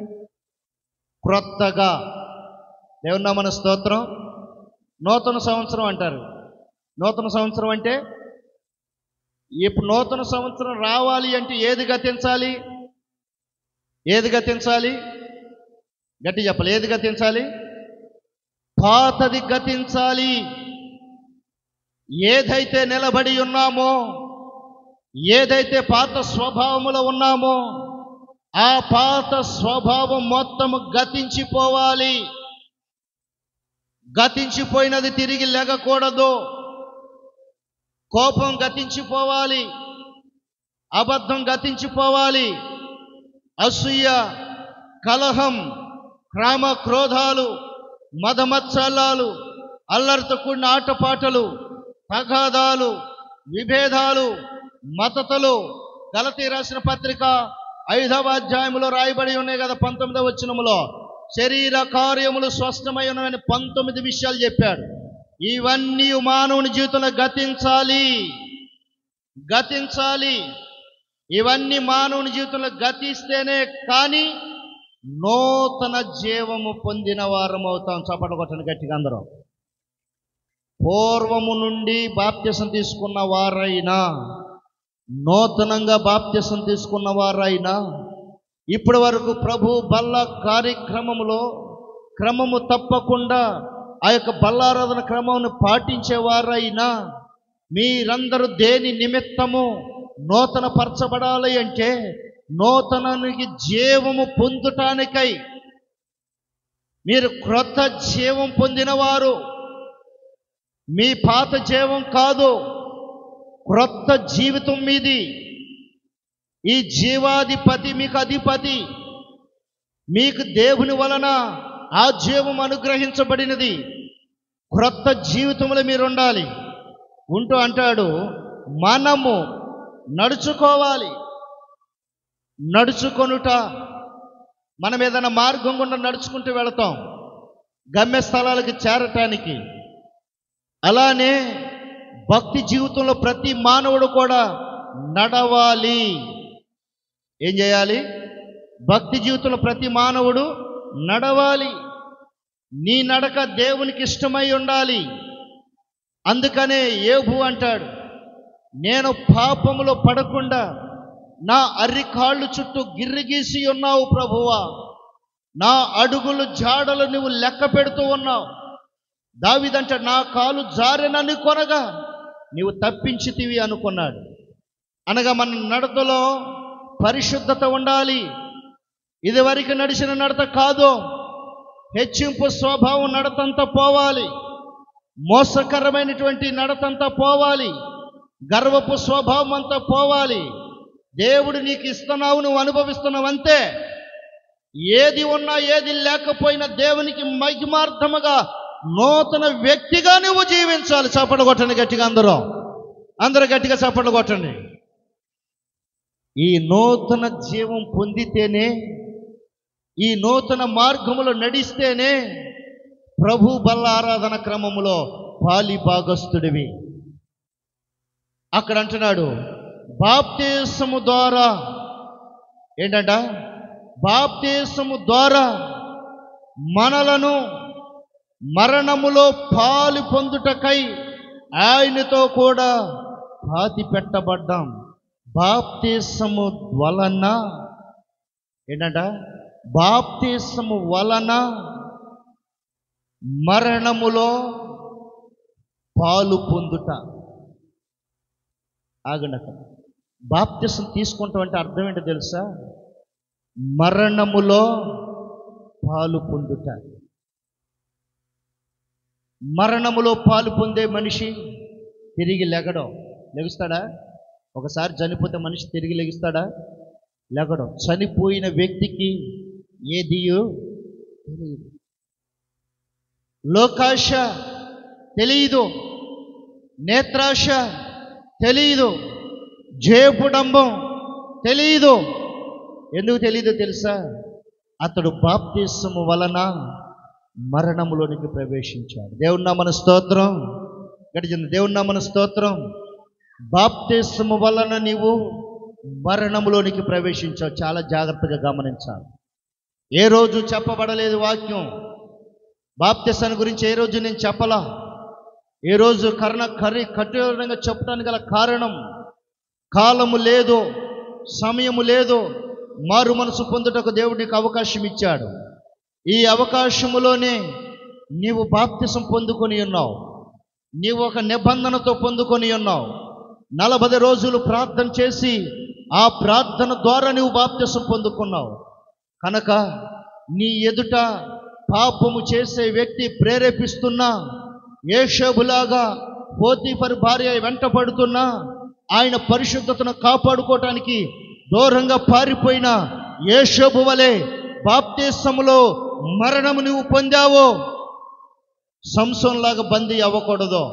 Speaker 1: క్రొత్తగా. దేవుని నామమున స్తోత్రం. నూతన సంవత్సరం అంటారు. నూతన సంవత్సరం అంటే, ఇప్పుడు నూతన సంవత్సరం రావాలి అంటే ఏది గతించాలి? ఏది గతించాలి? గట్టి చెప్పాలి. ఏది గతించాలి? పాతది గతించాలి. ఏదైతే నిలబడి ఉన్నామో, ఏదైతే పాత స్వభావములో ఉన్నామో, ఆ పాత స్వభావం మొత్తము గతించిపోవాలి. గతించిపోయినది తిరిగి లెగకూడదు. కోపం గతించిపోవాలి, అబద్ధం గతించిపోవాలి, అసూయ, కలహం, కామ క్రోధాలు, మదమత్సలాలు, అల్లరితో కూడిన ఆటపాటలు, తగాదాలు, విభేదాలు, మతతలు. గలతీ రాసిన పత్రిక 5వ అధ్యాయములో రాయబడి ఉన్నాయి కదా, 19వ వచనములో శరీర కార్యములు స్పష్టమై ఉన్నవని 19 విషయాలు చెప్పాడు. ఇవన్నీ మానవుని జీవితంలో గతించాలి. ఇవన్నీ మానవుని జీవితంలో గతిస్తేనే కానీ నూతన జీవము పొందిన వారం అవుతాం. చప్పట్లు కొట్టండి గట్టిగా అందరూ. పూర్వము నుండి బాప్తిసం తీసుకున్న వారైనా, నూతనంగా బాప్తిసం తీసుకున్న వారైనా, ఇప్పటి వరకు ప్రభు బల్ల కార్యక్రమములో క్రమము తప్పకుండా ఆ యొక్క బల్లారాధన క్రమమును పాటించేవారైనా, మీరందరూ దేని నిమిత్తము నూతన పరచబడాలి అంటే నూతనానికి జీవము పొందుటానికై. మీరు క్రొత్త జీవం పొందినవారు. మీ పాత జీవం కాదు, క్రొత్త జీవితం మీది. ఈ జీవాధిపతి మీకు అధిపతి. మీకు దేవుని వలన ఆ జీవం అనుగ్రహించబడినది. క్రొత్త జీవితంలో మీరు ఉండాలి. ఉంటూ అంటాడు, మనము నడుచుకోవాలి. నడుచుకొనుట, మనం ఏదైనా మార్గం గుండా నడుచుకుంటూ వెళతాం గమ్యస్థలాలకు చేరటానికి. అలానే భక్తి జీవితంలో ప్రతి మానవుడు కూడా నడవాలి. ఏం చేయాలి? భక్తి జీవితంలో ప్రతి మానవుడు నడవాలి. నీ నడక దేవునికి ఇష్టమై ఉండాలి. అందుకనే యోబు అంటాడు, నేను పాపములో పడకుండా నా అరికాళ్ళు చుట్టూ గిర్రిగీసి ఉన్నావు ప్రభువా, నా అడుగులు జాడలు నువ్వు లెక్క పెడుతూ ఉన్నావు. దావీదంటే నా కాలు జారెనని కొనగా నీవు తప్పించితివి అనుకున్నాడు. అనగా మన నడతలో పరిశుద్ధత ఉండాలి. ఇదివరకు నడిచిన నడత కాదు, హెచ్చింపు స్వభావం నడతంతా పోవాలి. మోసకరమైనటువంటి నడతంతా పోవాలి. గర్వపు స్వభావం అంతా పోవాలి. దేవుడు నీకు ఇస్తున్నావు, నువ్వు అనుభవిస్తున్నావు అంతే. ఏది ఉన్నా ఏది లేకపోయినా దేవునికి మహిమార్థముగా నూతన వ్యక్తిగా నువ్వు జీవించాలి. చప్పట్లు కొట్టండి గట్టిగా, అందరూ గట్టిగా చప్పట్లు కొట్టండి. ఈ నూతన జీవం పొందితేనే, ఈ నూతన మార్గములో నడిస్తేనే ప్రభు బల్ల ఆరాధన క్రమములో పాలి భాగస్థుడివి. అక్కడ అంటున్నాడు, బాప్తిసము ద్వారా ఏంటంట? బాప్తిసము ద్వారా మనలను మరణములో పాలు పొందుటకై ఆయనతో కూడా పాతి పెట్టబడ్డాం. బాప్తిసము వలన ఏంటంట? బాప్తిసము వలన మరణములో పాలు పొందుట. ఆగండి, అక్కడ బాప్తిసం తీసుకుంటాం అంటే అర్థం ఏంటో తెలుసా? మరణములో పాలు పొందుట. మరణములో పాలు పొందే మనిషి తిరిగి లెగుస్తాడా? ఒకసారి చనిపోతే మనిషి తిరిగి లెగుస్తాడా? లెగడం. చనిపోయిన వ్యక్తికి ఏదియో తెలియదు. లోకాశ తెలియదు, నేత్రాశ తెలియదు, జేపుడంబం తెలియదు. ఎందుకు తెలియదో తెలుసా? అతడు బాప్తిసము వలన మరణములోనికి ప్రవేశించాడు. దేవుని నామన స్తోత్రం. గడిచింది దేవుని నామన స్తోత్రం. బాప్తిసము వలన నీవు మరణములోనికి ప్రవేశించావు. చాలా జాగ్రత్తగా గమనించాలి. ఏ రోజు చెప్పబడలేదు వాక్యం. బాప్తిసాన్ని గురించి ఏ రోజు నేను చెప్పలా. ఏ రోజు కఠినంగా చెప్పడానికి గల కారణం, కాలము లేదు, సమయము లేదు. మారు మనసు పొందుటకు దేవుడు నీకు అవకాశం ఇచ్చాడు. ఈ అవకాశములోనే నీవు బాప్తిసం పొందుకొని ఉన్నావు. నీవు ఒక నిబంధనతో పొందుకొని ఉన్నావు. 40 రోజులు ప్రార్థన చేసి ఆ ప్రార్థన ద్వారా నీవు బాప్తిసం పొందుకున్నావు. కనుక నీ ఎదుట పాపము చేసే వ్యక్తి ప్రేరేపిస్తున్నా, యోషేబులాగా పోతీఫరు భార్య వెంటపడుతున్నా, ఆయన పరిశుద్ధతను కాపాడుకోవటానికి దూరంగా పారిపోయిన యోషేబు వలె బాప్తిసములో మరణము నువ్వు పొందావో, సంసోన్లాగా బందీ అవ్వకూడదు.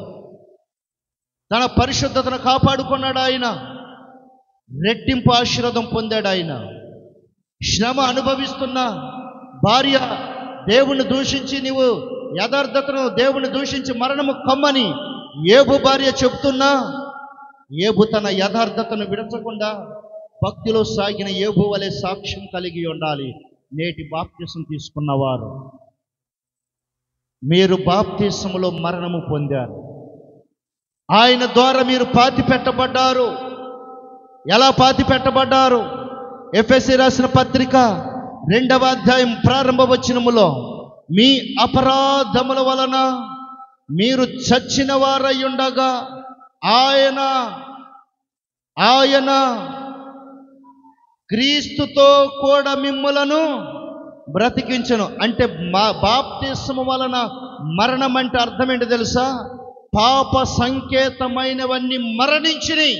Speaker 1: తన పరిశుద్ధతను కాపాడుకున్నాడు. ఆయన రెట్టింపు ఆశీర్వాదం పొందాడు. ఆయన శ్రమ అనుభవిస్తున్న భార్య దేవుణ్ణి దూషించి, నీవు యథార్థతను దేవుణ్ణి దూషించి మరణము కమ్మని యోబు భార్య చెప్తున్నా, యోబు తన యథార్థతను విడచకుండా భక్తిలో సాగిన యోబు వలె సాక్ష్యం కలిగి ఉండాలి. నేటి బాప్తిసం తీసుకున్నవారు, మీరు బాప్తిసములో మరణము పొందారు. ఆయన ద్వారా మీరు పాతి పెట్టబడ్డారు. ఎలా పాతి పెట్టబడ్డారు? ఎఫెసీ రాసిన పత్రిక 2వ అధ్యాయం ప్రారంభ వచనములో, మీ అపరాధముల వలన మీరు చచ్చిన వారై ఉండగా ఆయన క్రీస్తుతో కూడా మిమ్ములను బ్రతికించను. అంటే బాప్తిసము వలన మరణం అంటే అర్థం ఏంటి తెలుసా? పాప సంకేతమైనవన్నీ మరణించినాయి.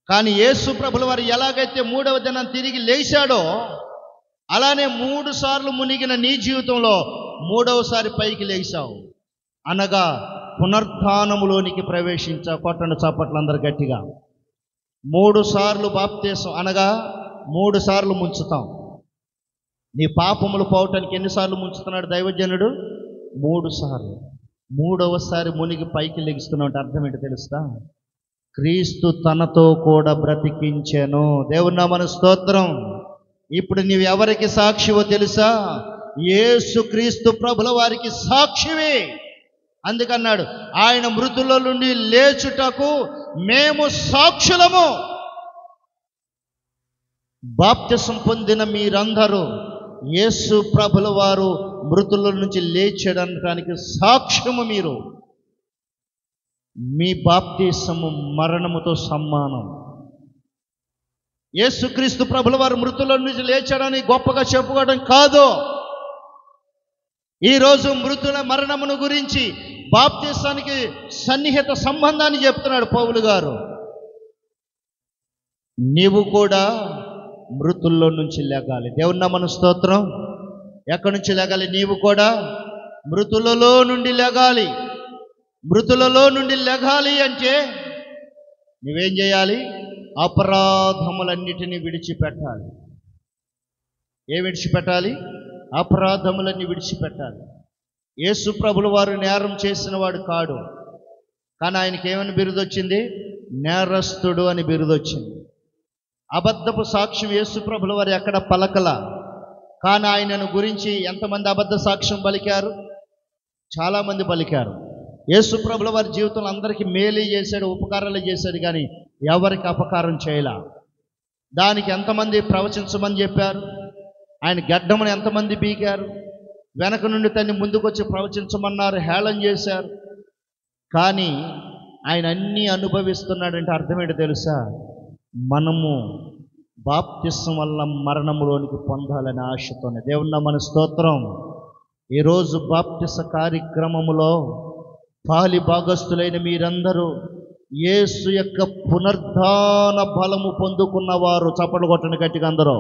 Speaker 1: కానీ యేసు ప్రభుల వారు ఎలాగైతే 3వ దినం తిరిగి లేచాడో, అలానే 3 సార్లు మునిగిన నీ జీవితంలో 3వసారి పైకి లేచావు, అనగా పునరుత్థానములోనికి ప్రవేశించావు. కొట్టండి చప్పట్లు అందరు గట్టిగా. 3 సార్లు బాప్తీసం అనగా 3 సార్లు ముంచుతాం. నీ పాపములు పోవటానికి ఎన్నిసార్లు ముంచుతున్నాడు దైవజనుడు? 3 సార్లు. 3వసారి మునిగి పైకి లెగిస్తున్నావు అంటే అర్థం ఏంటో తెలుస్తా? క్రీస్తు తనతో కూడా బ్రతికించెను. దేవుని నామమునకు స్తోత్రం. ఇప్పుడు నీవు ఎవరికి సాక్షివో తెలుసా? యేసు క్రీస్తు ప్రభుల వారికి సాక్షివే. అందుకన్నాడు, ఆయన మృతుల నుండి లేచుటకు మేము సాక్షులము. బాప్తిసం పొందిన మీరందరూ యేసు ప్రభుల వారు మృతుల నుంచి లేచడానికి సాక్ష్యము. మీరు మీ బాప్తిసము మరణముతో సమానం. యేసుక్రీస్తు ప్రభుల వారు మృతుల నుంచి లేచాడని గొప్పగా చెప్పుకోవడం కాదు. ఈరోజు మృతుల మరణమును గురించి బాప్తిసానికి సన్నిహిత సంబంధాన్ని చెప్తున్నాడు పౌలు గారు. నీవు కూడా మృతుల్లో నుంచి లేగాలి. దేవుని నామమునకు స్తోత్రం. ఎక్కడి నుంచి లేగాలి? నీవు కూడా మృతులలో నుండి లేగాలి. మృతులలో నుండి లేగాలి అంటే నువ్వేం చేయాలి? అపరాధములన్నిటినీ విడిచిపెట్టాలి. ఏం విడిచిపెట్టాలి? అపరాధములన్నీ విడిచిపెట్టాలి. యేసు ప్రభుల వారు నేరం చేసిన వాడు కాడు, కానీ ఆయనకి ఏమని బిరుదు వచ్చింది? నేరస్తుడు అని బిరుదు వచ్చింది. అబద్ధపు సాక్ష్యం యేసు ప్రభుల వారు ఎక్కడ పలకల, కానీ ఆయనను గురించి ఎంతమంది అబద్ధ సాక్ష్యం పలికారు? చాలామంది పలికారు. యేసు ప్రభుల వారి జీవితంలో అందరికీ మేలు చేశాడు, ఉపకారాలు చేశాడు, కానీ ఎవరికి అపకారం చేయలా. దానికి ఎంతమంది ప్రవచించమని చెప్పారు? ఆయన గడ్డమును ఎంతమంది బీకారు? వెనక నుండి తన్ని ముందుకొచ్చి ప్రవచించమన్నారు, హేళన చేశారు. కానీ ఆయన అన్నీ అనుభవిస్తున్నాడంటే అర్థమేంటో తెలుసా? మనము బాప్తిసం వల్ల మరణములోనికి పొందాలనే ఆశతోనే. దేవుని నామమునకు స్తోత్రం. ఈరోజు బాప్తిస కార్యక్రమములో పాలి భాగస్థులైన మీరందరూ యేసు యొక్క పునరుద్ధాన బలము పొందుకున్నవారు. చప్పట్లు కొట్టండి గట్టిగా అందరూ.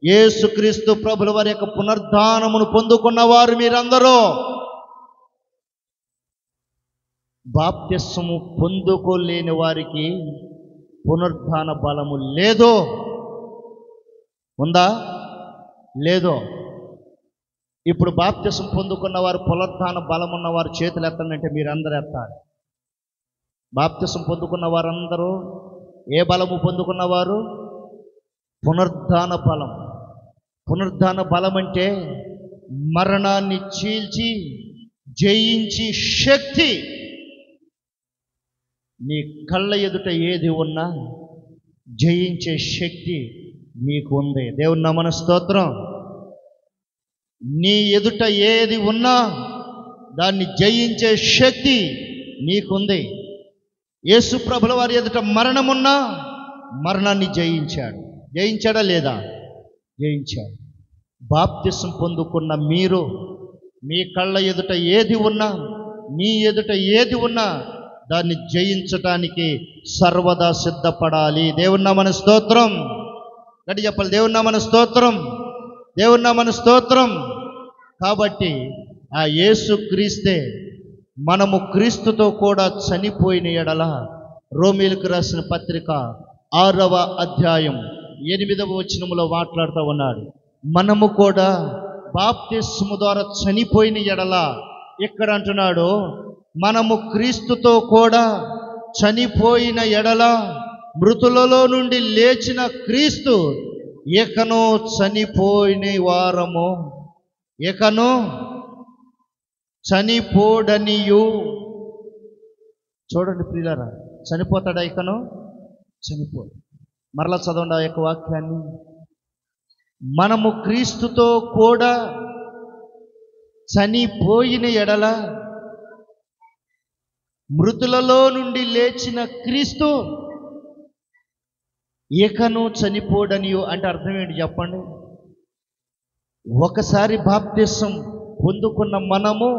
Speaker 1: యేసుక్రీస్తు ప్రభుల వారి యొక్క పునరుద్ధానమును పొందుకున్నవారు మీరందరూ. బాప్తిసము పొందుకోలేని వారికి పునరుద్ధాన బలము లేదో? ఉందా? లేదో? ఇప్పుడు బాప్తిసం పొందుకున్నవారు, పునరుద్ధాన బలం ఉన్నవారు చేతులు ఎత్తండి. మీరందరూ ఎత్తాలి. బాప్తిసం పొందుకున్న వారందరూ ఏ బలము పొందుకున్నవారు? పునరుద్ధాన బలం. పునరుద్ధాన బలం అంటే మరణాన్ని చీల్చి జయించి శక్తి. నీ కళ్ళ ఎదుట ఏది ఉన్నా జయించే శక్తి నీకు ఉంది. దేవుని నామమునకు స్తోత్రం. నీ ఎదుట ఏది ఉన్నా దాన్ని జయించే శక్తి నీకుంది. యేసు ప్రభుల వారి ఎదుట మరణమున్నా మరణాన్ని జయించాడు. జయించాడా లేదా? జయించాడు. బాప్తిసం పొందుకున్న మీరు మీ కళ్ళ ఎదుట ఏది ఉన్నా, మీ ఎదుట ఏది ఉన్నా దాన్ని జయించటానికి సర్వదా సిద్ధపడాలి. దేవుని నామమునకు స్తోత్రం. గట్టి చెప్పాలి, దేవుని నామమునకు స్తోత్రం, దేవుని నామమునకు స్తోత్రం. కాబట్టి ఆ యేసు క్రీస్తే మనము క్రీస్తుతో కూడా చనిపోయిన ఎడల, రోమీయులకు రాసిన పత్రిక 6వ అధ్యాయం 8వ వచనములో మాట్లాడుతూ ఉన్నాడు. మనము కూడా బాప్తిస్ము ద్వారా చనిపోయిన ఎడల, ఇక్కడ అంటున్నాడు, మనము క్రీస్తుతో కూడా చనిపోయిన ఎడల, మృతులలో నుండి లేచిన క్రీస్తు ఇకను చనిపోయిన వారము, ఇకను చనిపోడనియు. చూడండి ప్రియులారా, చనిపోతాడా? ఇకను చనిపోడు. మరలా చదవండి ఆ యొక్క వాక్యాన్ని. మనము క్రీస్తుతో కూడా చనిపోయిన ఎడల, మృతులలో నుండి లేచిన క్రీస్తు ఇకను చనిపోడనియు అంటే అర్థం ఏంటి చెప్పండి? ఒకసారి బాప్తిసం పొందుకున్న మనము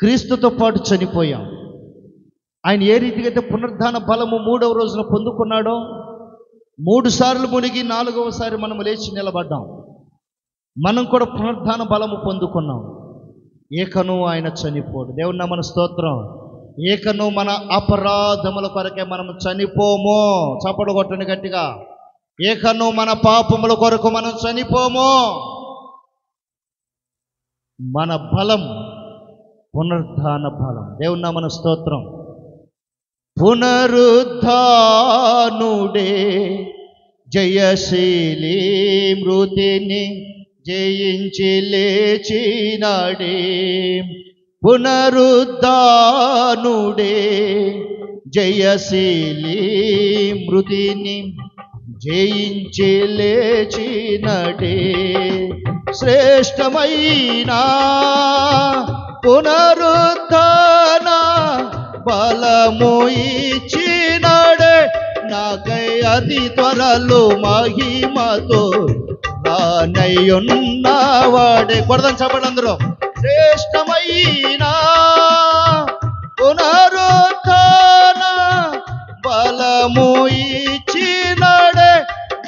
Speaker 1: క్రీస్తుతో పాటు చనిపోయాం. ఆయన ఏ రీతిగా అయితే పునరుద్ధాన బలము 3వ రోజున పొందుకున్నాడో, 3 సార్లు మునిగి 4వ సారి మనం లేచి నిలబడ్డాం. మనం కూడా పునరుద్ధాన బలము పొందుకున్నాం. ఏకను ఆయన చనిపోడు. దేవుని నామమున స్తోత్రం. ఏకను మన అపరాధముల కొరకే మనం చనిపోము. చప్పట్లు కొట్టండి గట్టిగా. ఏకను మన పాపముల కొరకు మనం చనిపోము. మన బలం పునరుద్ధాన బలం. దేవుని నామమున స్తోత్రం. పునరుద్ధానుడే జయశీలి మృతిని జయించి లేచినాడే. పునరుద్ధానుడే జయశీలి మృతిని జయించి లేచినాడే. శ్రేష్టమైన పునరుద్ధాన బలము ఇచ్చినాడే. నాకై అతి త్వరలో మహిమతో రానయ్యున్నవాడే. కొడదాం చెప్పండి అందరూ. శ్రేష్టమైన పునరుద్ధాన బలము ఇచ్చినాడే.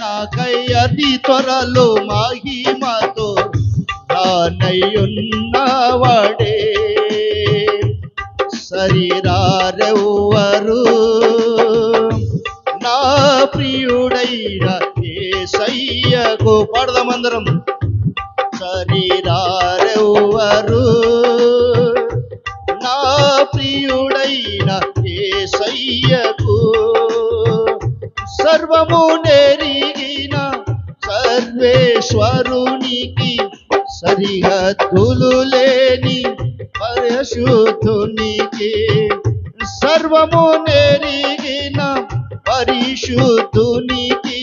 Speaker 1: నాకై అతి త్వరలో మహిమతో రానయ్యున్నవాడే. శరీరారెవ్వరు నా ప్రియుడైన యేసయ్యకు. పాడదామందరం. శరీరారెవ్వరు నా ప్రియుడైన యేసయ్యకు. సర్వము నెరిగిన సర్వేశ్వరునికి సరిహద్దులు లేని పరిశుద్ధునికి. సర్వము నెరిగిన పరిశుద్ధునికి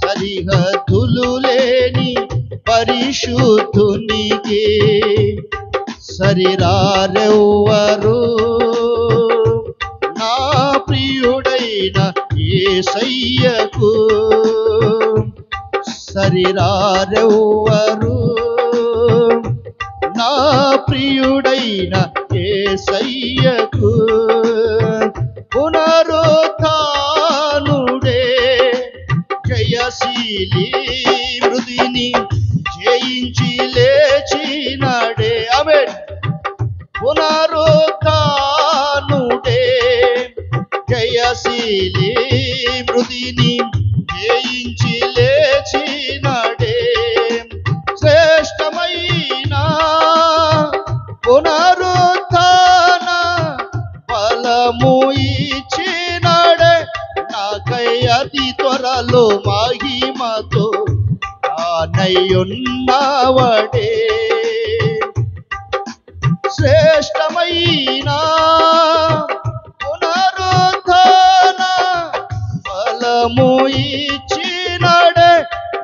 Speaker 1: సరిహద్దులు లేని పరిశుద్ధునికి. శరీరారెవ్వరు నా ప్రియుడైన యేసయ్యకు. శరీరారెవ్వరు నా ప్రియుడైన యేసయ్యకు. పునరుద్ధానుడే జయశీలి మృతిని జయించి లేచినాడే. ఆమేన్. పునరుద్ధానుడే జయశీలి మృతిని జయించి లేచినాడే. శ్రేష్టమైన పునరుద్ధాన బలము ఇచ్చినాడే. నాకై అతి త్వరలో మహిమతో రానయ్యున్నవాడే. శ్రేష్టమైన పునరుద్ధాన బలము ఇచ్చినాడే.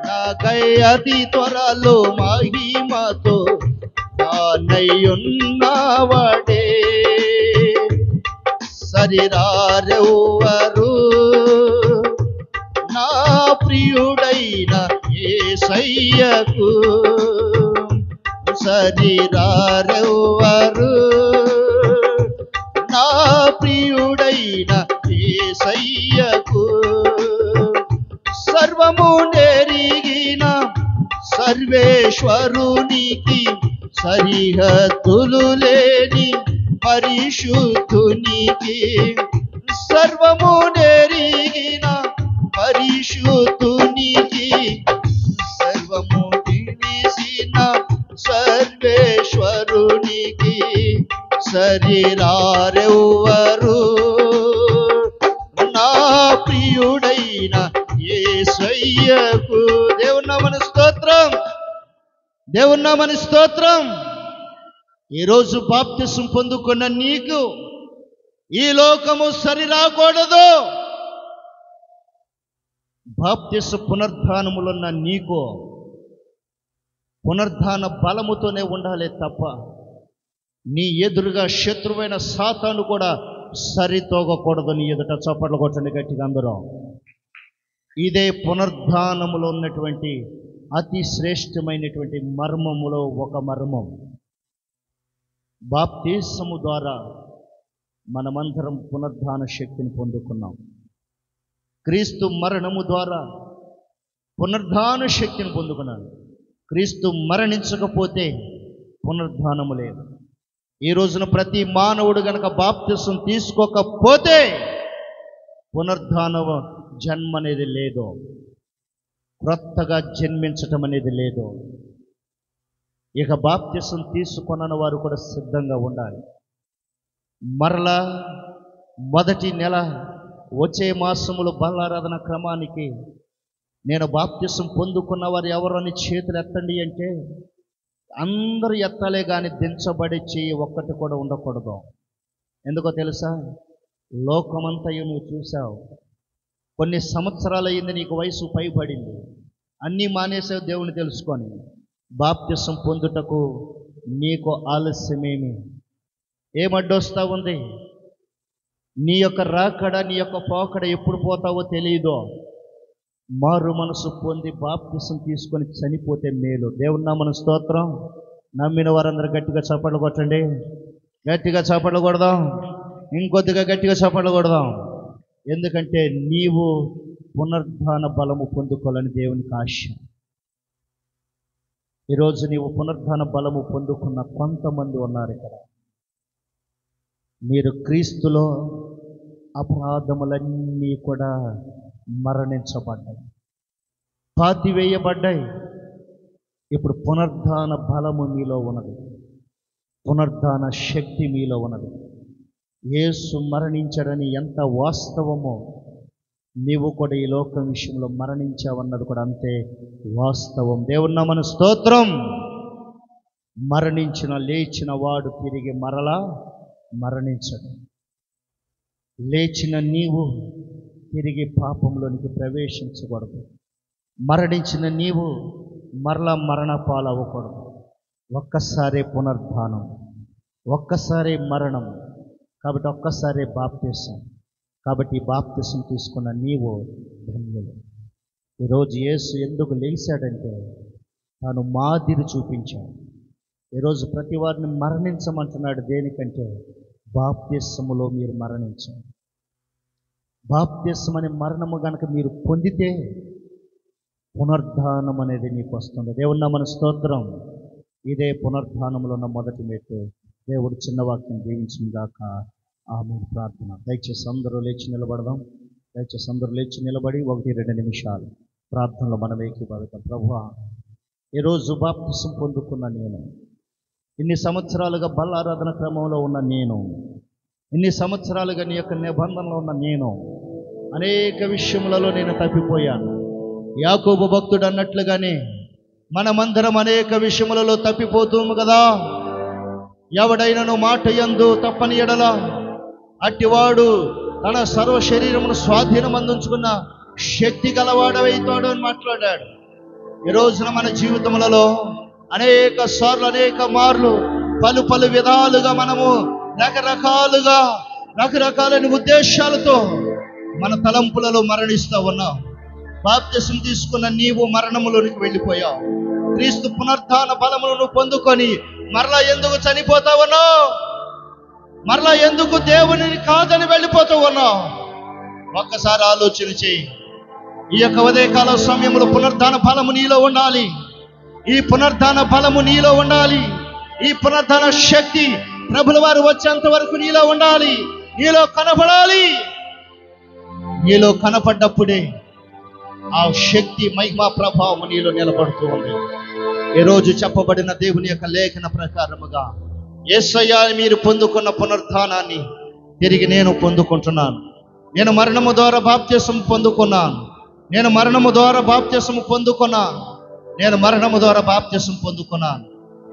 Speaker 1: నాకై అతి త్వరలో మహిమతో రానయ్యున్నవాడే. శరీరారెవ్వరు నా ప్రియుడైన యేసయ్యకు. శరీరారెవ్వరు నా ప్రియుడైన యేసయ్యకు. సర్వము నెరిగిన సర్వేశ్వరునికి సరిహద్దులు లేని పరిశుద్ధునికి. సర్వము నెరిగిన పరిశుద్ధునికి. సర్వము తెలిసిన సర్వేశ్వరునికి. శరీరారెవ్వరు నా ప్రియుడైన యేసయ్యకు. దేవుని నామమున స్తోత్రం. దేవుని నామమున స్తోత్రం. ఈరోజు బాప్తిసం పొందుకున్న నీకు ఈ లోకము సరి రాకూడదు. బాప్తిస పునరుద్ధానములున్న నీకు పునరుద్ధాన బలముతోనే ఉండాలి తప్ప నీ ఎదురుగా శత్రువైన సాతాను కూడా సరితోగకూడదు. నీ ఎదుట చప్పట్లు కొట్టండి గట్టిగా అందరూ. ఇదే పునరుద్ధానములో ఉన్నటువంటి అతి శ్రేష్టమైనటువంటి మర్మములో ఒక మర్మం. బాప్తిసము ద్వారా మనమందరం పునరుద్ధాన శక్తిని పొందుకున్నాం. క్రీస్తు మరణము ద్వారా పునరుద్ధాన శక్తిని పొందుకున్నాను. క్రీస్తు మరణించకపోతే పునరుద్ధానము లేదు. ఈ రోజున ప్రతి మానవుడు గనక బాప్తిసం తీసుకోకపోతే పునరుద్ధాన జన్మ అనేది లేదు, క్రొత్తగా జన్మించటం అనేది లేదు. ఇక బాప్తిసం తీసుకొనని వారు కూడా సిద్ధంగా ఉండాలి. మరలా మొదటి నెల వచ్చే మాసములు బలారాధన క్రమానికి నేను బాప్తిసం పొందుకున్న వారు ఎవరని చేతులు ఎత్తండి అంటే అందరూ ఎత్తాలే కానీ దించబడి చెయ్యి ఒక్కటి కూడా ఉండకూడదు. ఎందుకో తెలుసా? లోకమంతయు నువ్వు చూసావు, కొన్ని సంవత్సరాలు అయింది, నీకు వయసు పైబడింది, అన్నీ మానేసావు దేవుని తెలుసుకొని. బాప్తిసం పొందుటకు నీకు ఆలస్యమేమి? ఏమడ్డొస్తా ఉంది? నీ యొక్క రాకడ, నీ యొక్క పోకడ ఎప్పుడు పోతావో తెలియదు. మారు మనసు పొంది బాప్తిసం తీసుకొని చనిపోతే మేలు. దేవుని నామమున స్తోత్రం. నమ్మిన వారందరూ గట్టిగా చప్పట్లు కొట్టండి. గట్టిగా చప్పట్లు కొడదాం. ఇంకొద్దిగా గట్టిగా చప్పట్లు కొడదాం. ఎందుకంటే నీవు పునరుద్ధాన బలము పొందుకోవాలని దేవునికి ఆశ. ఈరోజు నీవు పునరుద్ధాన బలము పొందుకున్న కొంతమంది ఉన్నారు ఇక్కడ. మీరు క్రీస్తులో అపరాధములన్నీ కూడా మరణించబడ్డాయి, పాతివేయబడ్డాయి. ఇప్పుడు పునరుద్ధాన బలము మీలో ఉన్నది, పునరుద్ధాన శక్తి మీలో ఉన్నది. యేసు మరణించాడని ఎంత వాస్తవమో నీవు కూడా ఈ లోకం విషయంలో మరణించావన్నది కూడా అంతే వాస్తవం. దేవుని నామమున స్తోత్రం. మరణించిన లేచిన వాడు తిరిగి మరలా మరణించడు. లేచిన నీవు తిరిగి పాపంలోనికి ప్రవేశించకూడదు. మరణించిన నీవు మరలా మరణ పాలవ్వకూడదు. ఒక్కసారే పునరుద్ధానం, ఒక్కసారే మరణం. కాబట్టి ఒక్కసారే బాప్తిసం. కాబట్టి ఈ బాప్తిసం తీసుకున్న నీవు ధన్యుడు. ఈరోజు యేసు ఎందుకు లేచాడంటే తాను మాదిరి చూపించాడు. ఈరోజు ప్రతి వారిని మరణించమంటున్నాడు. దేనికంటే బాప్తిసములో మీరు మరణించారు. బాప్తిసం అనే మరణము కనుక మీరు పొందితే పునరుద్ధానం అనేది మీకు వస్తుంది. దేవుని నామమున స్తోత్రం. ఇదే పునరుద్ధానంలో ఉన్న మొదటి మెట్టు. దేవుడు చిన్న వాక్యం దీవించుగాక. ఆమేన్. ప్రార్థన. దయచేసి అందరూ లేచి నిలబడదాం. దయచేసి అందరూ లేచి నిలబడి 1-2 నిమిషాలు ప్రార్థనలో మనం ఏకీభవిద్దాం. ప్రభువా, ఈరోజు బాప్తిసం పొందుకున్న నేను, ఇన్ని సంవత్సరాలుగా బలారాధన క్రమంలో ఉన్న నేను, ఇన్ని సంవత్సరాలుగా నీ యొక్క నిబంధనలో ఉన్న నేను, అనేక విషయములలో నేను తప్పిపోయాను. యాకోబు భక్తుడు అన్నట్లుగానే మనమందరం అనేక విషయములలో తప్పిపోతాము కదా. ఎవడైనను మాట యందు తప్పని ఎడల అట్టివాడు తన సర్వ శరీరమును స్వాధీనం అందించుకున్న శక్తి గలవాడవైతాడు అని మాట్లాడాడు. ఈ రోజున మన జీవితములలో అనేక సార్లు, అనేక మార్లు, పలు పలు విధాలుగా మనము రకరకాలైన ఉద్దేశాలతో మన తలంపులలో మరణిస్తూ ఉన్నాం. బాప్తిసం తీసుకున్న నీవు మరణములోనికి వెళ్ళిపోయావు. క్రీస్తు పునరుద్ధాన బలములను పొందుకొని మరలా ఎందుకు చనిపోతా ఉన్నావు? మరలా ఎందుకు దేవునిని కాదని వెళ్ళిపోతూ ఉన్నావు? ఒక్కసారి ఆలోచన చేయి. ఈ యొక్క ఉదయకాల సమయంలో పునరుద్ధాన బలము నీలో ఉండాలి. ఈ పునరుద్ధాన బలము నీలో ఉండాలి. ఈ పునరుద్ధాన శక్తి ప్రభుల వారు వచ్చేంత వరకు నీలో ఉండాలి, నీలో కనపడాలి. నీలో కనపడ్డప్పుడే ఆ శక్తి మహిమా ప్రభావం నీలో నిలబడుతూ ఉంది. ఈరోజు చెప్పబడిన దేవుని యొక్క లేఖన ప్రకారముగా యేసయ్య మీరు పొందుకున్న పునరుద్ధానాన్ని తిరిగి నేను పొందుకుంటున్నాను. నేను మరణము ద్వారా బాప్తిసం పొందుకున్నాను. నేను మరణము ద్వారా బాప్తిసం పొందుకున్నాను. నేను మరణము ద్వారా బాప్తిసం పొందుకున్నాను.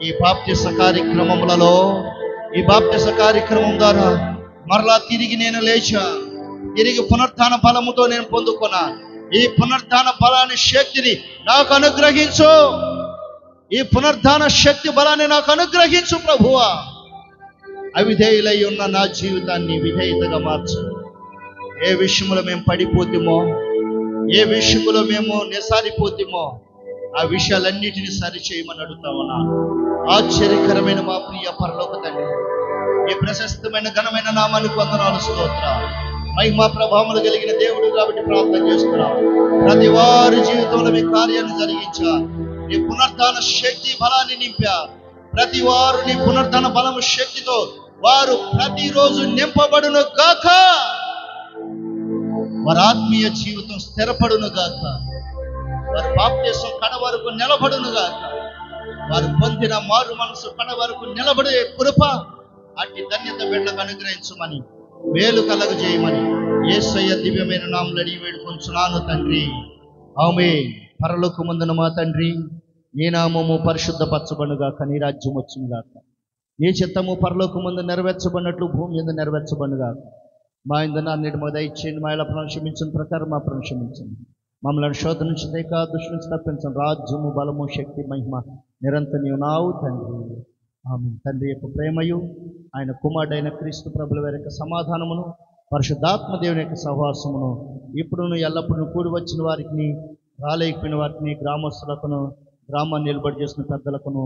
Speaker 1: ఈ బాప్తిస కార్యక్రమములలో, ఈ బాప్తిస కార్యక్రమం ద్వారా మరలా తిరిగి నేను లేచా. తిరిగి పునరుద్ధాన బలముతో నేను పొందుకున్నాను. ఈ పునరుద్ధాన బలాన్ని, శక్తిని నాకు అనుగ్రహించు. ఈ పునరుద్ధాన శక్తి బలాన్ని నాకు అనుగ్రహించు ప్రభువా. అవిధేయులై ఉన్న నా జీవితాన్ని విధేయతగా మార్చు. ఏ విషయంలో మేము పడిపోతామో, ఏ విషయంలో మేము నిసారిపోతామో ఆ విషయాలన్నిటినీ సరిచేయమని అడుగుతా ఉన్నాను. ఆశ్చర్యకరమైన మా ప్రియ పరలోక తండ్రి, పరిశుద్ధమైన ఘనమైన నామానికి వందనాలు, స్తోత్రాలు. మహిమా ప్రభావములు కలిగిన దేవుడు కాబట్టి ప్రార్థన చేస్తున్నాం. ప్రతి వారి జీవితంలో మీ కార్యాన్ని జరిగించారు. నీ పునరుద్ధాన శక్తి బలాన్ని నింపారు. ప్రతి వారు నీ పునరుద్ధాన బలము శక్తితో వారు ప్రతిరోజు నింపబడును గాక. వారి ఆత్మీయ జీవితం స్థిరపడును గాక. వారి బాప్తిసం కడ వరకు నిలబడును గాక. వారు పొందిన మారు మనసు కడ వరకు నిలబడే కృప అట్టి ధన్యత బిడ్డలకు అనుగ్రహించమని, మేలు కలగ చేయమని యేసయ్య దివ్యమైన నామములో అడిగి వేడుకొంచున్నాను తండ్రి. ఆమేన్. పరలోకమందున మా తండ్రి, నీ నామము పరిశుద్ధపరచబడుగాక, నీ రాజ్యం వచ్చునుగాక, నీ చిత్తము పరలోకమందు నెరవేర్చబడినట్లు భూమి మీద నెరవేర్చబడుగాక. మా ఇందున అన్నిటి మీద ఇచ్చేయండి. మా ఇలా క్షమించిన ప్రకారం మా క్షమించండి. మమ్మల్ని శోధన నుంచి దుష్టు నుంచి తప్పించండి. రాజ్యము బలము శక్తి మహిమ నిరంతరం నీవు నావు తండ్రి. ఆమేన్. తండ్రి యొక్క ప్రేమయు, ఆయన కుమారుడైన క్రీస్తు ప్రభుల వారి యొక్క సమాధానమును, పరిశుద్ధాత్మ దేవుని యొక్క సహవాసమును ఇప్పుడును ఎల్లప్పుడూ కూడి వచ్చిన వారికి, రాలేకపోయిన వారికి, గ్రామస్తులకును, గ్రామాన్ని నిలబడి చేసిన పెద్దలకును,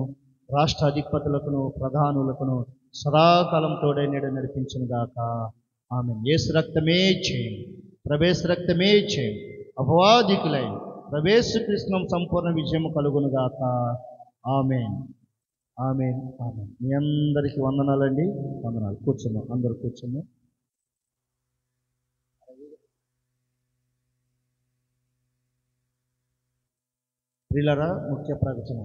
Speaker 1: రాష్ట్ర అధిపతులకును, ప్రధానులకును సదాకాలం తోడే నేడు నడిపించును గాక. ఆమేన్. యేసు రక్తమే చేయండి, ప్రవేశ రక్తమే చేయండి, అపవాదికులై ప్రవేశ కృష్ణం సంపూర్ణ విజయం కలుగును గాక. ఆమేన్. ఆమేన్. ఆమేన్. మీ అందరికీ వందనాలండి. వందనాలు. కూర్చున్నాం, అందరూ కూర్చున్నాం. ప్రియులారా, ముఖ్య ప్రకటన.